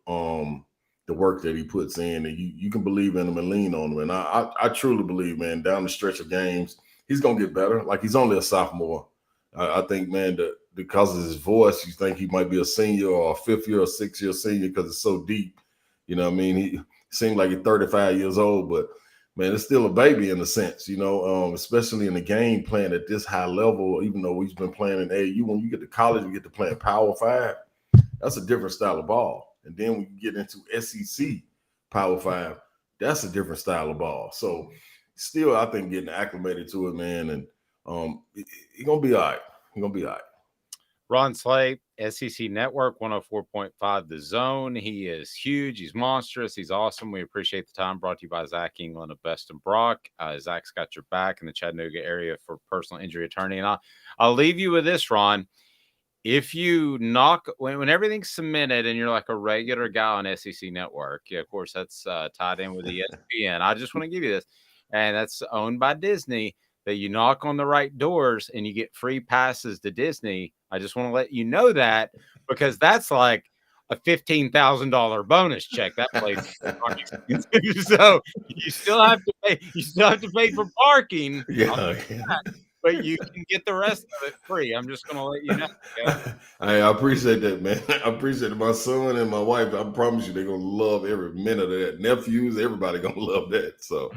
the work that he puts in, and you can believe in him and lean on him. And I truly believe, man, down the stretch of games, he's going to get better. Like, he's only a sophomore. I think, man, that because of his voice, you think he might be a senior or a 5th year or 6th year senior because it's so deep. You know what I mean? He seems like he's 35 years old, but, man, it's still a baby in a sense, you know, especially in the game playing at this high level, even though he's been playing in AAU. When you get to college and get to play Power 5, that's a different style of ball. And then when you get into SEC Power 5, that's a different style of ball. So still, I think getting acclimated to it, man, and he's going to be all right. He's going to be all right. Ron Slay, SEC Network, 104.5 The Zone. He is huge. He's monstrous. He's awesome. We appreciate the time. Brought to you by Zach England of Best and Brock. Zach's got your back in the Chattanooga area for personal injury attorney. And I'll leave you with this, Ron. If you knock when everything's cemented and you're like a regular guy on SEC Network, yeah, of course, that's tied in with ESPN. I just want to give you this, and that's owned by Disney, that you knock on the right doors and you get free passes to Disney. I just want to let you know that, because that's like a $15,000 bonus check. That place is expensive. So you still have to pay. You still have to pay for parking. Yeah. But you can get the rest of it free. I'm just going to let you know. Okay? I appreciate that, man. I appreciate it. My son and my wife, I promise you, they're going to love every minute of that. Nephews, everybody going to love that. So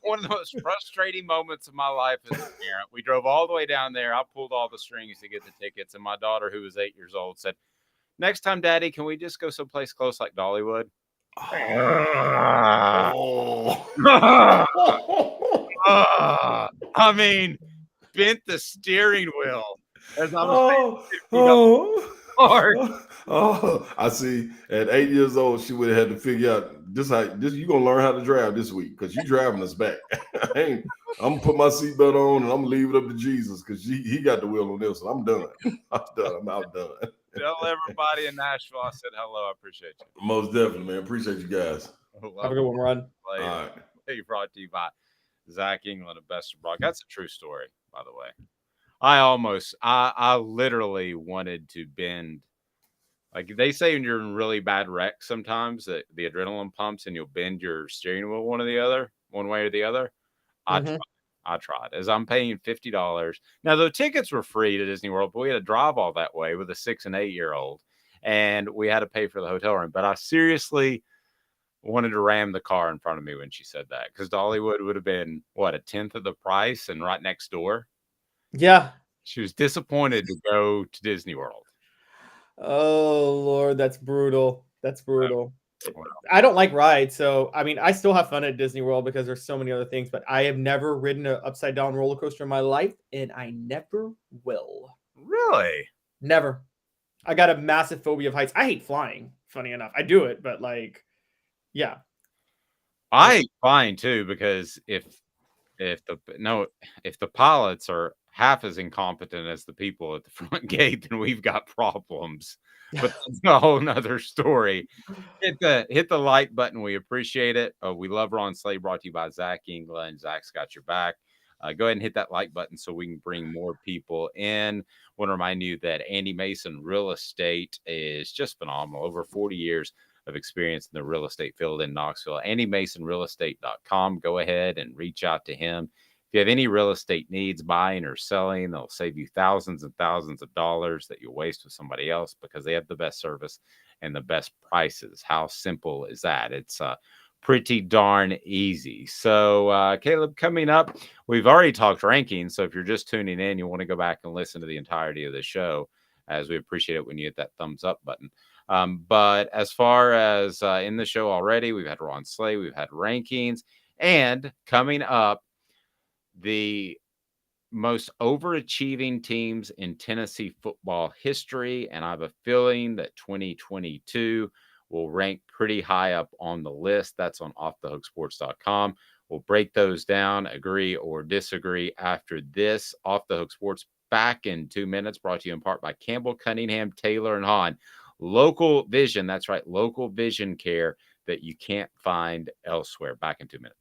one of the most frustrating moments of my life as a parent, we drove all the way down there. I pulled all the strings to get the tickets. And my daughter, who was 8 years old, said, "Next time, Daddy, can we just go someplace close like Dollywood?" I mean, bent the steering wheel as I was I see. At 8 years old, she would have had to figure out this. You're gonna learn how to drive this week because you're driving us back. I'm gonna put my seatbelt on and I'm gonna leave it up to Jesus because he got the wheel on this. I'm done. I'm outdone. Tell everybody in Nashville I said hello. I appreciate you. Most definitely, man. Appreciate you guys. Have a good one, Ron. All right. Brought to you by Zach England of Best of Brock. That's a true story, by the way. I literally wanted to bend. Like they say when you're in really bad wrecks sometimes that the adrenaline pumps and you'll bend your steering wheel one way or the other. I tried. As I'm paying $50. Now, the tickets were free to Disney World, but we had to drive all that way with a 6 and 8 year old. And we had to pay for the hotel room. But I seriously wanted to ram the car in front of me when she said that, because Dollywood would have been, what, a 10th of the price and right next door? Yeah. She was disappointed to go to Disney World. Oh, Lord, that's brutal. That's brutal. I don't like rides, so I mean, I still have fun at Disney World because there's so many other things, but I have never ridden an upside down roller coaster in my life, and I never will. Really? Never. I got a massive phobia of heights. I hate flying, funny enough. I do it, but like, yeah. I hate flying too, because if the pilots are half as incompetent as the people at the front gate, then we've got problems. But that's a whole nother story. Hit the like button. We appreciate it. We love Ron Slay, brought to you by Zach England. Zach's got your back. Go ahead and hit that like button so we can bring more people in. Want to remind you that Andy Mason Real Estate is just phenomenal. Over 40 years of experience in the real estate field in Knoxville. AndyMasonRealEstate.com. Go ahead and reach out to him. If you have any real estate needs, buying or selling, they'll save you thousands and thousands of dollars that you waste with somebody else, because they have the best service and the best prices. How simple is that? It's pretty darn easy. So, Caleb, coming up, we've already talked rankings. So if you're just tuning in, you want to go back and listen to the entirety of the show, as we appreciate it when you hit that thumbs up button. But as far as in the show already, we've had Ron Slay, we've had rankings, and coming up, the most overachieving teams in Tennessee football history. And I have a feeling that 2022 will rank pretty high up on the list. That's on offthehooksports.com. We'll break those down, agree or disagree after this. Off the Hook Sports, back in 2 minutes, brought to you in part by Campbell, Cunningham, Taylor, and Hahn. Local vision. That's right. Local vision care that you can't find elsewhere. Back in 2 minutes.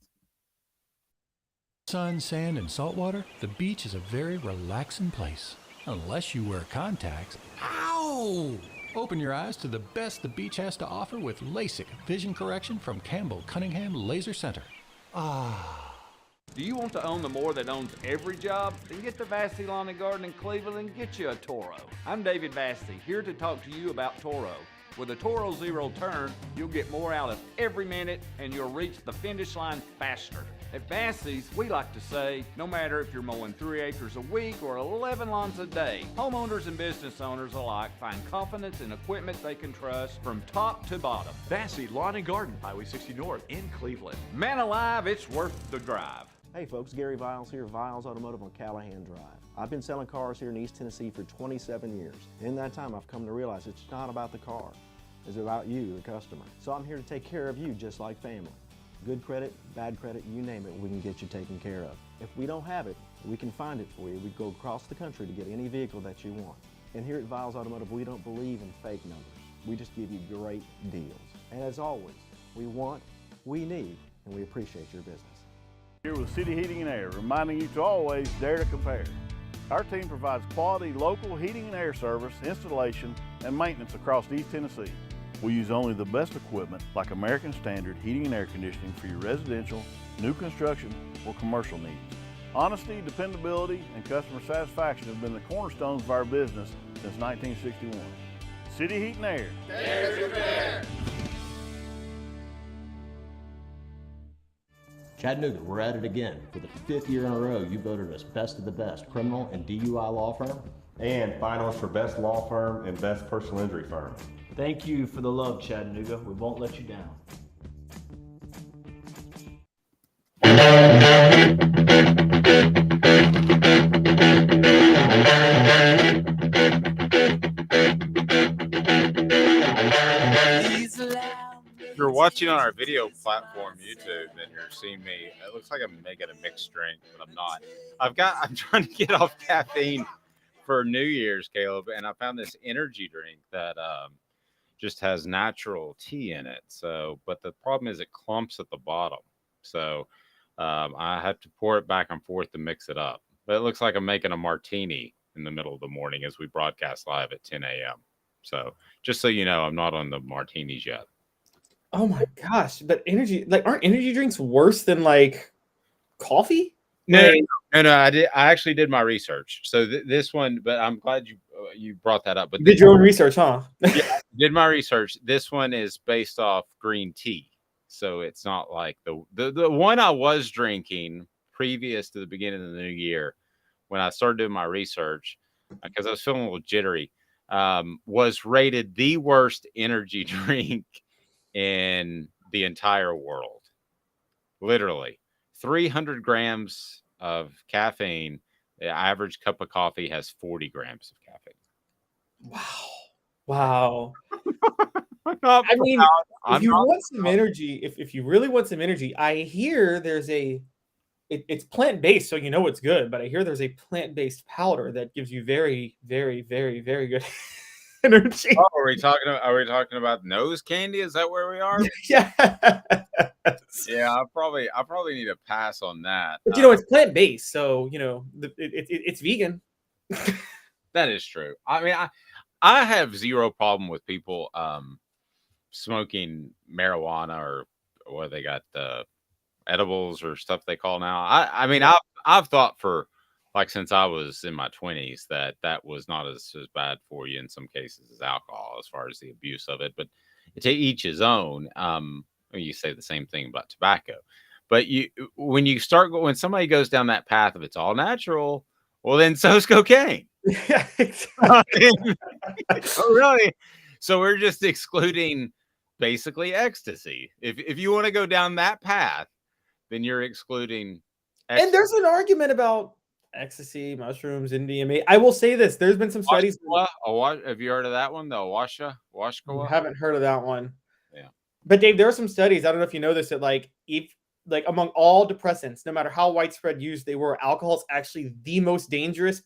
Sun, sand, and salt water, the beach is a very relaxing place. Unless you wear contacts. Ow! Open your eyes to the best the beach has to offer with LASIK vision correction from Campbell Cunningham Laser Center. Ah. Do you want to own the more that owns every job? Then get to Vassy Lawn and Garden in Cleveland and get you a Toro. I'm David Vassy, here to talk to you about Toro. With a Toro Zero Turn, you'll get more out of every minute and you'll reach the finish line faster. At Vassy's, we like to say, no matter if you're mowing 3 acres a week or 11 lawns a day, homeowners and business owners alike find confidence in equipment they can trust from top to bottom. Vassy Lawn and Garden, Highway 60 North in Cleveland. Man alive, it's worth the drive. Hey folks, Gary Viles here, Viles Automotive on Calhoun Drive. I've been selling cars here in East Tennessee for 27 years. In that time, I've come to realize it's not about the car. It's about you, the customer. So I'm here to take care of you just like family. Good credit, bad credit, you name it, we can get you taken care of. If we don't have it, we can find it for you. We go across the country to get any vehicle that you want. And here at Viles Automotive, we don't believe in fake numbers. We just give you great deals. And as always, we want, we need, and we appreciate your business. Here with City Heating and Air, reminding you to always dare to compare. Our team provides quality local heating and air service, installation, and maintenance across East Tennessee. We use only the best equipment like American Standard heating and air conditioning for your residential, new construction, or commercial needs. Honesty, dependability, and customer satisfaction have been the cornerstones of our business since 1961. City Heat and Air. Dare to compare. Chattanooga, we're at it again. For the 5th year in a row, you voted us best of the best criminal and DUI law firm. And finals for best law firm and best personal injury firm. Thank you for the love, Chattanooga. We won't let you down. If you're watching on our video platform, YouTube, and you're seeing me, it looks like I'm making a mixed drink, but I'm not. I'm trying to get off caffeine for New Year's, Caleb, and I found this energy drink that just has natural tea in it. So, but the problem is it clumps at the bottom. So I have to pour it back and forth to mix it up. But it looks like I'm making a martini in the middle of the morning as we broadcast live at 10 a.m. So just so you know, I'm not on the martinis yet. Oh my gosh! But aren't energy drinks worse than like coffee? No, I actually did my research. So this one, but I'm glad you brought that up. But you did your own research, huh? Yeah, I did my research. This one is based off green tea, so it's not like the one I was drinking previous to the beginning of the new year when I started doing my research because I was feeling a little jittery. Was rated the worst energy drink in the entire world. Literally 300 grams of caffeine. The average cup of coffee has 40 grams of caffeine. Wow. I mean, if you want some energy, if you really want some energy, I hear there's it's plant-based, so you know it's good, but I hear there's a plant-based powder that gives you very, very, very, very good energy. Oh, are we talking about nose candy? Is that where we are? Yeah. Yeah, I probably need to pass on that. But it's plant-based, so it's vegan. That is true. I mean, I have zero problem with people smoking marijuana or what they got edibles or stuff they call now. I mean, I've thought for since I was in my 20s that was not as bad for you in some cases as alcohol as far as the abuse of it, but to each his own. You say the same thing about tobacco, but when somebody goes down that path of it's all natural, well then so's cocaine. Yeah, exactly. Oh, really? So we're just excluding basically ecstasy. If you want to go down that path, then you're excluding ecstasy. And there's an argument about ecstasy, mushrooms, MDMA. I will say this: there's been some studies. Have you heard of that one? The Washkawa? I haven't heard of that one. Yeah. But Dave, there are some studies. I don't know if you know this. That if among all depressants, no matter how widespread used they were, alcohol is actually the most dangerous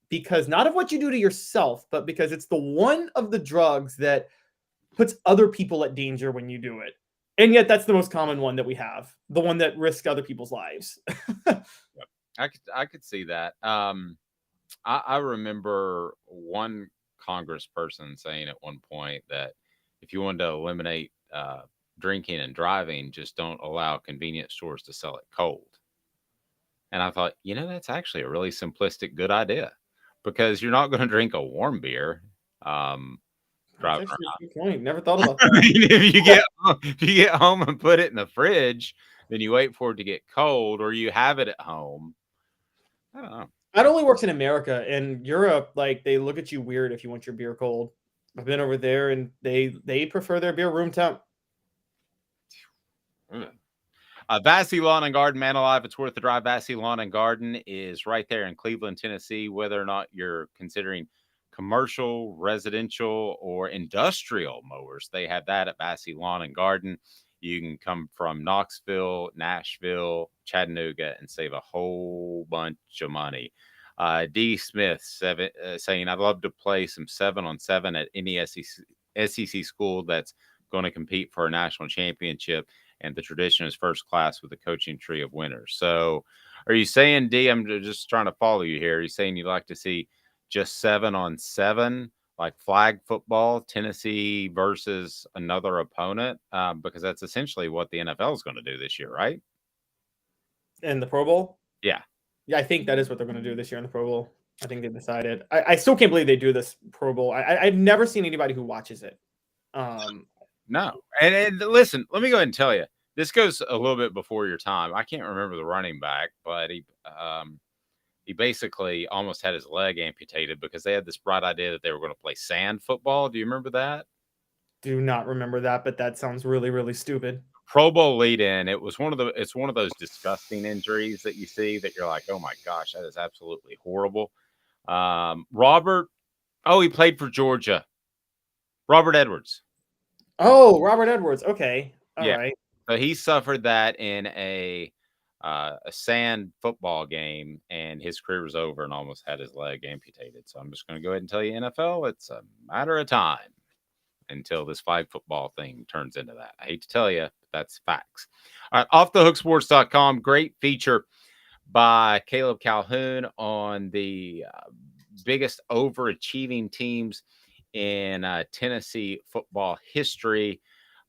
because not of what you do to yourself, but because it's the one of the drugs that puts other people at danger when you do it. And yet that's the most common one that we have, the one that risks other people's lives. I could see that. I remember one congressperson saying at one point that if you wanted to eliminate drinking and driving, just don't allow convenience stores to sell it cold. And I thought, that's actually a really simplistic, good idea, because you're not going to drink a warm beer. That's actually a good point. Never thought about that. if you get home and put it in the fridge, then you wait for it to get cold, or you have it at home. I don't know. That only works in America. In Europe, like, they look at you weird if you want your beer cold. I've been over there, and they prefer their beer room temp. Vassy Lawn and Garden, man alive, it's worth the drive. Vassy Lawn and Garden is right there in Cleveland, Tennessee. Whether or not you're considering commercial, residential, or industrial mowers, they have that at Vassy Lawn and Garden. You can come from Knoxville, Nashville, Chattanooga, and save a whole bunch of money. D. Smith saying, I'd love to play some 7-on-7 at any SEC school that's going to compete for a national championship. And the tradition is first class with a coaching tree of winners. So are you saying, D, I'm just trying to follow you here. Are you saying you'd like to see just 7-on-7, like flag football, Tennessee versus another opponent? Because that's essentially what the NFL is going to do this year, right? In the Pro Bowl? Yeah. Yeah, I think that is what they're going to do this year in the Pro Bowl. I think they decided. I still can't believe they do this Pro Bowl. I've never seen anybody who watches it. No. And listen, let me go ahead and tell you, this goes a little bit before your time. I can't remember the running back, but he basically almost had his leg amputated because they had this bright idea that they were going to play sand football. Do you remember that? Do not remember that, but that sounds really, really stupid. Pro Bowl lead-in. It's one of those disgusting injuries that you see that you're like, oh my gosh, that is absolutely horrible. Robert, he played for Georgia. Robert Edwards. Oh, Robert Edwards. Okay. All right. So he suffered that in a sand football game, and his career was over and almost had his leg amputated. So I'm just going to go ahead and tell you, NFL, it's a matter of time until this flag football thing turns into that. I hate to tell you, but that's facts. All right, offthehooksports.com, great feature by Caleb Calhoun on the biggest overachieving teams in Tennessee football history.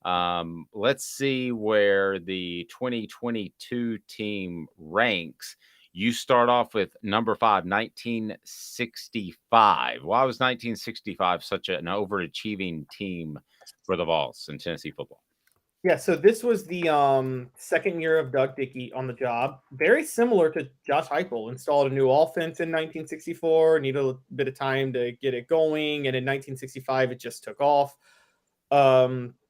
Let's see where the 2022 team ranks. You start off with number 5, 1965. Why was 1965 such an overachieving team for the Vols in Tennessee football? Yeah, so this was the second year of Doug Dickey on the job. Very similar to Josh Heupel. Installed a new offense in 1964. Needed a bit of time to get it going. And in 1965, it just took off.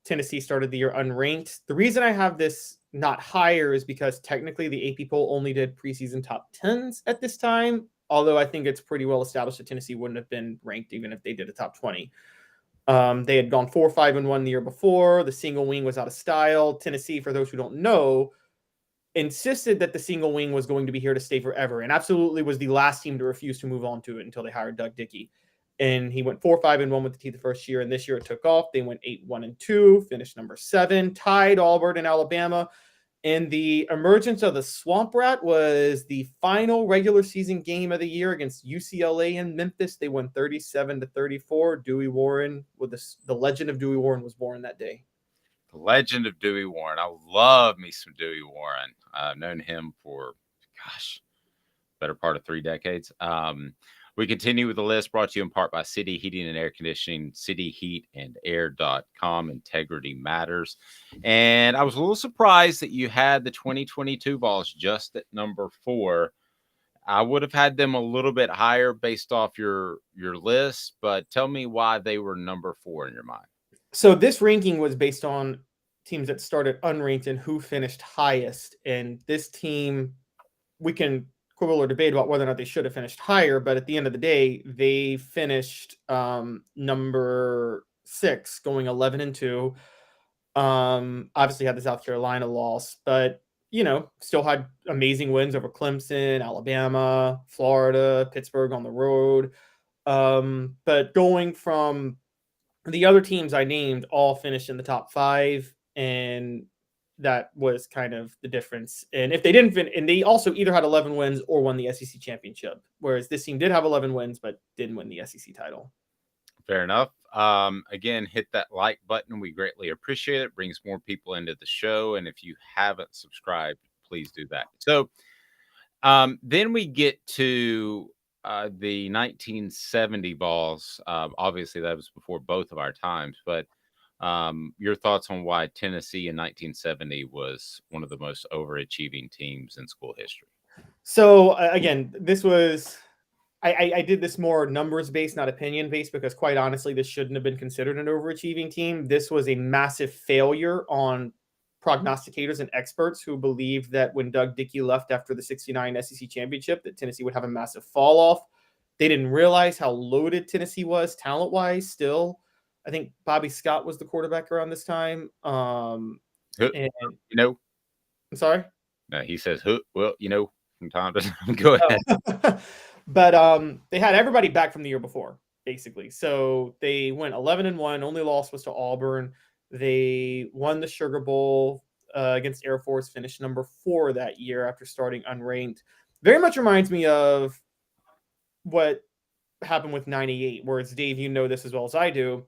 Tennessee started the year unranked. The reason I have this not higher is because technically the AP poll only did preseason top 10s at this time. Although I think it's pretty well established that Tennessee wouldn't have been ranked even if they did a top 20. They had gone 4-5-1 the year before. The single wing was out of style. Tennessee, for those who don't know, insisted that the single wing was going to be here to stay forever, and absolutely was the last team to refuse to move on to it until they hired Doug Dickey. And he went 4-5-1 with the team the first year, and this year it took off. They went 8-1-2, finished number 7, tied Auburn and Alabama. And the emergence of the Swamp Rat was the final regular season game of the year against UCLA in Memphis. They won 37-34. Dewey Warren, with the legend of Dewey Warren, was born that day. The legend of Dewey Warren. I love me some Dewey Warren. I've known him for, better part of 3 decades. We continue with the list brought to you in part by City Heating and Air Conditioning, cityheatandair.com. Integrity matters. And I was a little surprised that you had the 2022 Vols just at number 4. I would have had them a little bit higher based off your list, but tell me why they were number 4 in your mind. So this ranking was based on teams that started unranked and who finished highest. And this team, we can quibble or debate about whether or not they should have finished higher, but at the end of the day, they finished number 6, going 11-2. Obviously had the South Carolina loss, but still had amazing wins over Clemson, Alabama, Florida, Pittsburgh on the road. But going from the other teams I named, all finished in the top 5. and that was kind of the difference. And if they didn't and they also either had 11 wins or won the SEC championship, whereas this team did have 11 wins but didn't win the SEC title. Fair enough. Again, hit that like button. We greatly appreciate it. Brings more people into the show. And if you haven't subscribed, please do that. So then we get to the 1970 Vols. Obviously, that was before both of our times. But your thoughts on why Tennessee in 1970 was one of the most overachieving teams in school history? So again, this was... I did this more numbers-based, not opinion-based, because quite honestly, this shouldn't have been considered an overachieving team. This was a massive failure on prognosticators and experts who believed that when Doug Dickey left after the 69 SEC championship, that Tennessee would have a massive fall off. They didn't realize how loaded Tennessee was talent-wise still. I think Bobby Scott was the quarterback around this time. I'm sorry? No, he says, well, from time to time. Go ahead. Oh. But they had everybody back from the year before, basically. So they went 11-1. Only loss was to Auburn. They won the Sugar Bowl against Air Force, finished number 4 that year after starting unranked. Very much reminds me of what happened with 98, where it's, Dave, you know this as well as I do.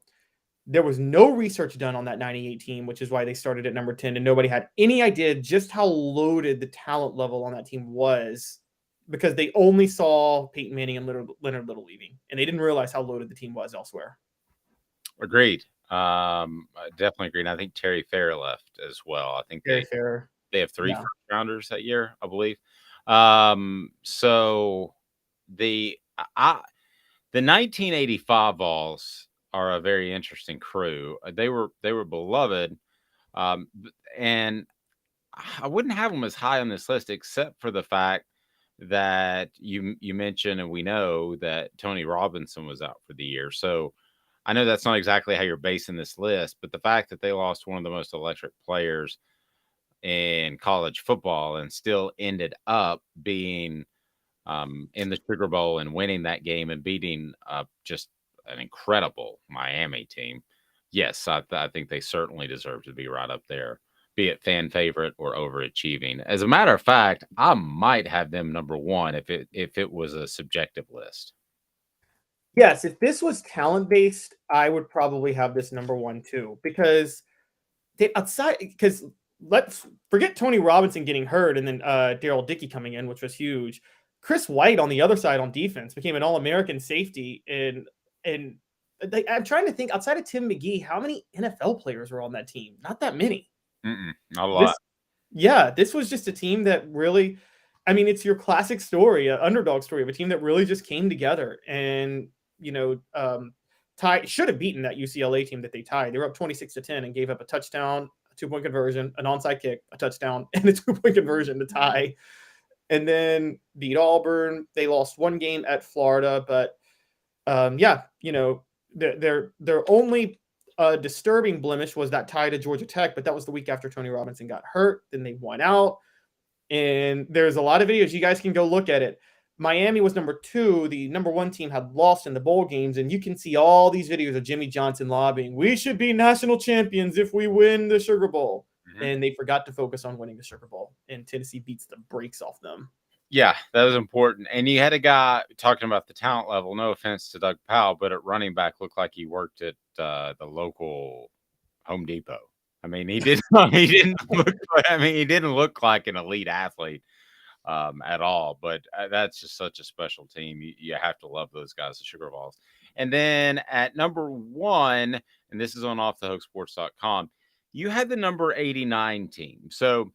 There was no research done on that 98 team, which is why they started at number 10, and nobody had any idea just how loaded the talent level on that team was, because they only saw Peyton Manning and Leonard Little leaving, and they didn't realize how loaded the team was elsewhere. Agreed. I definitely agreed. I think Terry Fair left as well. I think they have 3 first rounders that year, I believe. So the 1985 Vols are a very interesting crew. They were beloved, and I wouldn't have them as high on this list, except for the fact that you mentioned, and we know that Tony Robinson was out for the year. So I know that's not exactly how you're basing this list, but the fact that they lost one of the most electric players in college football and still ended up being in the Sugar Bowl and winning that game and beating just an incredible Miami team. Yes, I think they certainly deserve to be right up there, be it fan favorite or overachieving. As a matter of fact, I might have them number 1 if it was a subjective list. Yes, if this was talent-based, I would probably have this number 1 too, because let's forget Tony Robinson getting hurt and then Daryl Dickey coming in, which was huge. Chris White on the other side on defense became an All-American safety, and I'm trying to think, outside of Tim McGee, how many NFL players were on that team? Not that many. Not a lot. This was just a team that really, I mean, it's your classic story, an underdog story of a team that really just came together and, should have beaten that UCLA team that they tied. They were up 26-10 and gave up a touchdown, a 2-point conversion, an onside kick, a touchdown, and a 2-point conversion to tie. And then beat Auburn. They lost 1 game at Florida, but their only disturbing blemish was that tie to Georgia Tech, but that was the week after Tony Robinson got hurt. Then they won out, and there's a lot of videos. You guys can go look at it. Miami was number 2. The number 1 team had lost in the bowl games, and you can see all these videos of Jimmy Johnson lobbying, we should be national champions if we win the Sugar Bowl. And they forgot to focus on winning the Sugar Bowl, and Tennessee beats the brakes off them. Yeah, that was important. And you had a guy talking about the talent level, no offense to Doug Powell, but at running back looked like he worked at the local Home Depot. I mean, he didn't look like an elite athlete at all, but that's just such a special team. You have to love those guys, the Sugar Vols. And then at number 1, and this is on offthehooksports.com, you had the number 89 team. So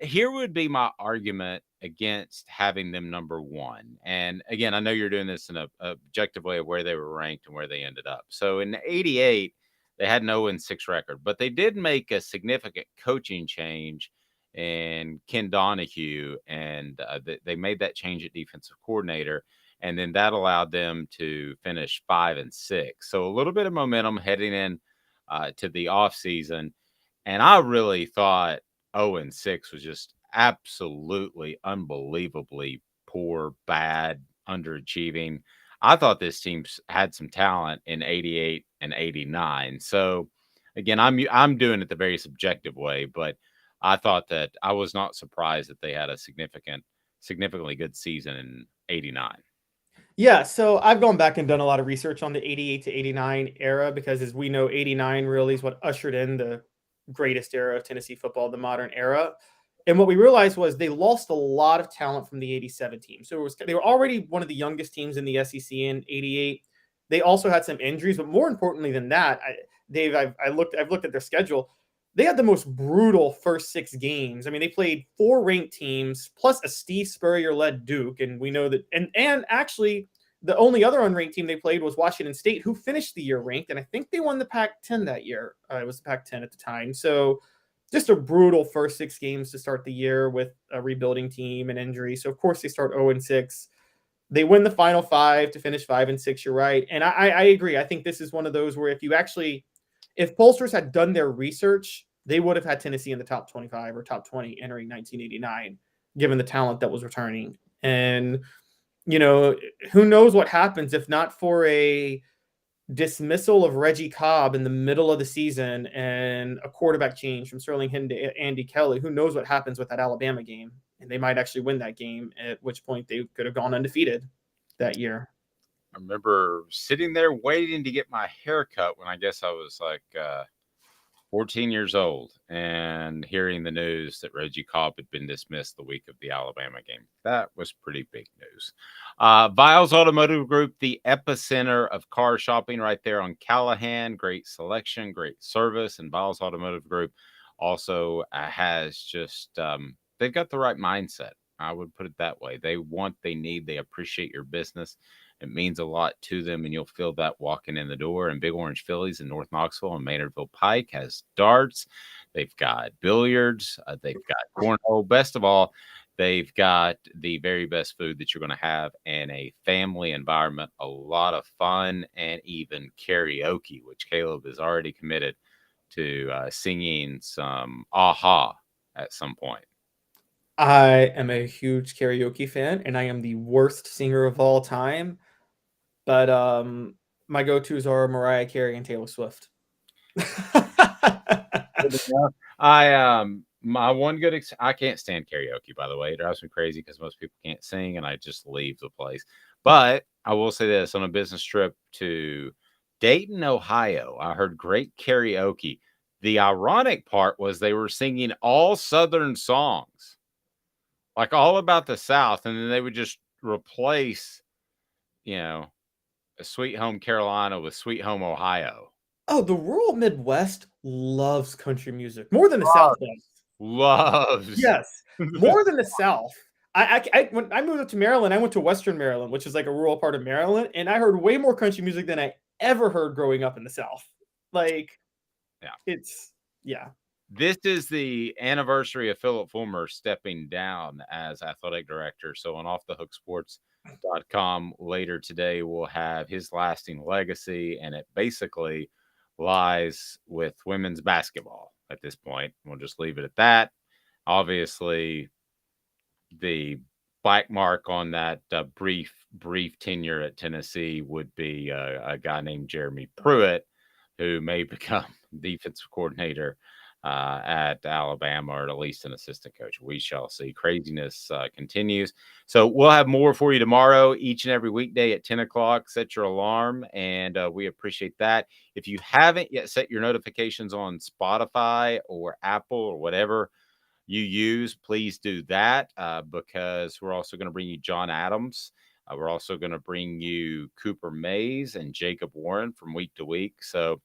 here would be my argument against having them number 1. And again, I know you're doing this in a objective way of where they were ranked and where they ended up. So in 88, they had an 0-6 record, but they did make a significant coaching change in Ken Donahue, and they made that change at defensive coordinator, and then that allowed them to finish 5-6. So a little bit of momentum heading in to the offseason, and I really thought 0-6 was just absolutely unbelievably poor, bad, underachieving. I thought this team had some talent in 88 and 89. So again, I'm doing it the very subjective way, but I thought that I was not surprised that they had a significantly good season in '89. Yeah, so I've gone back and done a lot of research on the 88 to 89 era because, as we know, 89 really is what ushered in the greatest era of Tennessee football, the modern era. And what we realized was they lost a lot of talent from the 87 team. So they were already one of the youngest teams in the SEC in 88. They also had some injuries, but more importantly than that, Dave, I've looked at their schedule. They had the most brutal first 6 games. I mean, they played 4 ranked teams plus a Steve Spurrier-led Duke, and we know that. And actually, the only other unranked team they played was Washington State, who finished the year ranked, and I think they won the Pac-10 that year. It was the Pac-10 at the time. So just a brutal first 6 games to start the year with a rebuilding team and injury. So of course they start 0-6. They win the final 5 to finish 5-6. You're right, and I agree. I think this is one of those where if pollsters had done their research, they would have had Tennessee in the top 25 or top 20 entering 1989, given the talent that was returning. And, who knows what happens if not for a dismissal of Reggie Cobb in the middle of the season and a quarterback change from Sterling Hinton to Andy Kelly. Who knows what happens with that Alabama game? And they might actually win that game, at which point they could have gone undefeated that year. I remember sitting there waiting to get my hair cut when I guess I was like 14 years old and hearing the news that Reggie Cobb had been dismissed the week of the Alabama game. That was pretty big news. Vols Automotive Group, the epicenter of car shopping right there on Calhoun. Great selection, great service. And Vols Automotive Group also has just, they've got the right mindset. I would put it that way. They want, they need, they appreciate your business. It means a lot to them, and you'll feel that walking in the door. And Big Orange Phillies in North Knoxville and Maynardville Pike has darts. They've got billiards. They've got cornhole. Best of all, they've got the very best food that you're going to have in a family environment. A lot of fun and even karaoke, which Caleb is already committed to singing some Aha at some point. I am a huge karaoke fan, and I am the worst singer of all time. But my go-tos are Mariah Carey and Taylor Swift. My one good I can't stand karaoke, by the way. It drives me crazy because most people can't sing, and I just leave the place. But I will say this: on a business trip to Dayton, Ohio, I heard great karaoke. The ironic part was they were singing all Southern songs, like all about the South, and then they would just replace, Sweet Home Carolina with Sweet Home Ohio. Oh, the rural Midwest loves country music more than the South does. Loves. Yes, more than the South. When I moved up to Maryland, I went to Western Maryland, which is like a rural part of Maryland, and I heard way more country music than I ever heard growing up in the South. This is the anniversary of Philip Fulmer stepping down as athletic director. So on offthehooksports.com later today, we'll have his lasting legacy, and it basically lies with women's basketball at this point. We'll just leave it at that. Obviously, the black mark on that brief tenure at Tennessee would be a guy named Jeremy Pruitt, who may become defensive coordinator at Alabama, or at least an assistant coach. We shall see. Craziness continues. So we'll have more for you tomorrow, each and every weekday at 10 o'clock. Set your alarm, and we appreciate that. If you haven't yet set your notifications on Spotify or Apple or whatever you use, please do that because we're also going to bring you John Adams. We're also going to bring you Cooper Mays and Jacob Warren from week to week. So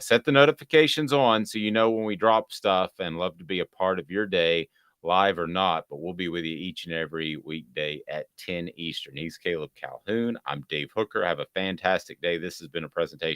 set the notifications on so you know when we drop stuff, and love to be a part of your day, live or not. But we'll be with you each and every weekday at 10 Eastern. He's Caleb Calhoun. I'm Dave Hooker. Have a fantastic day. This has been a presentation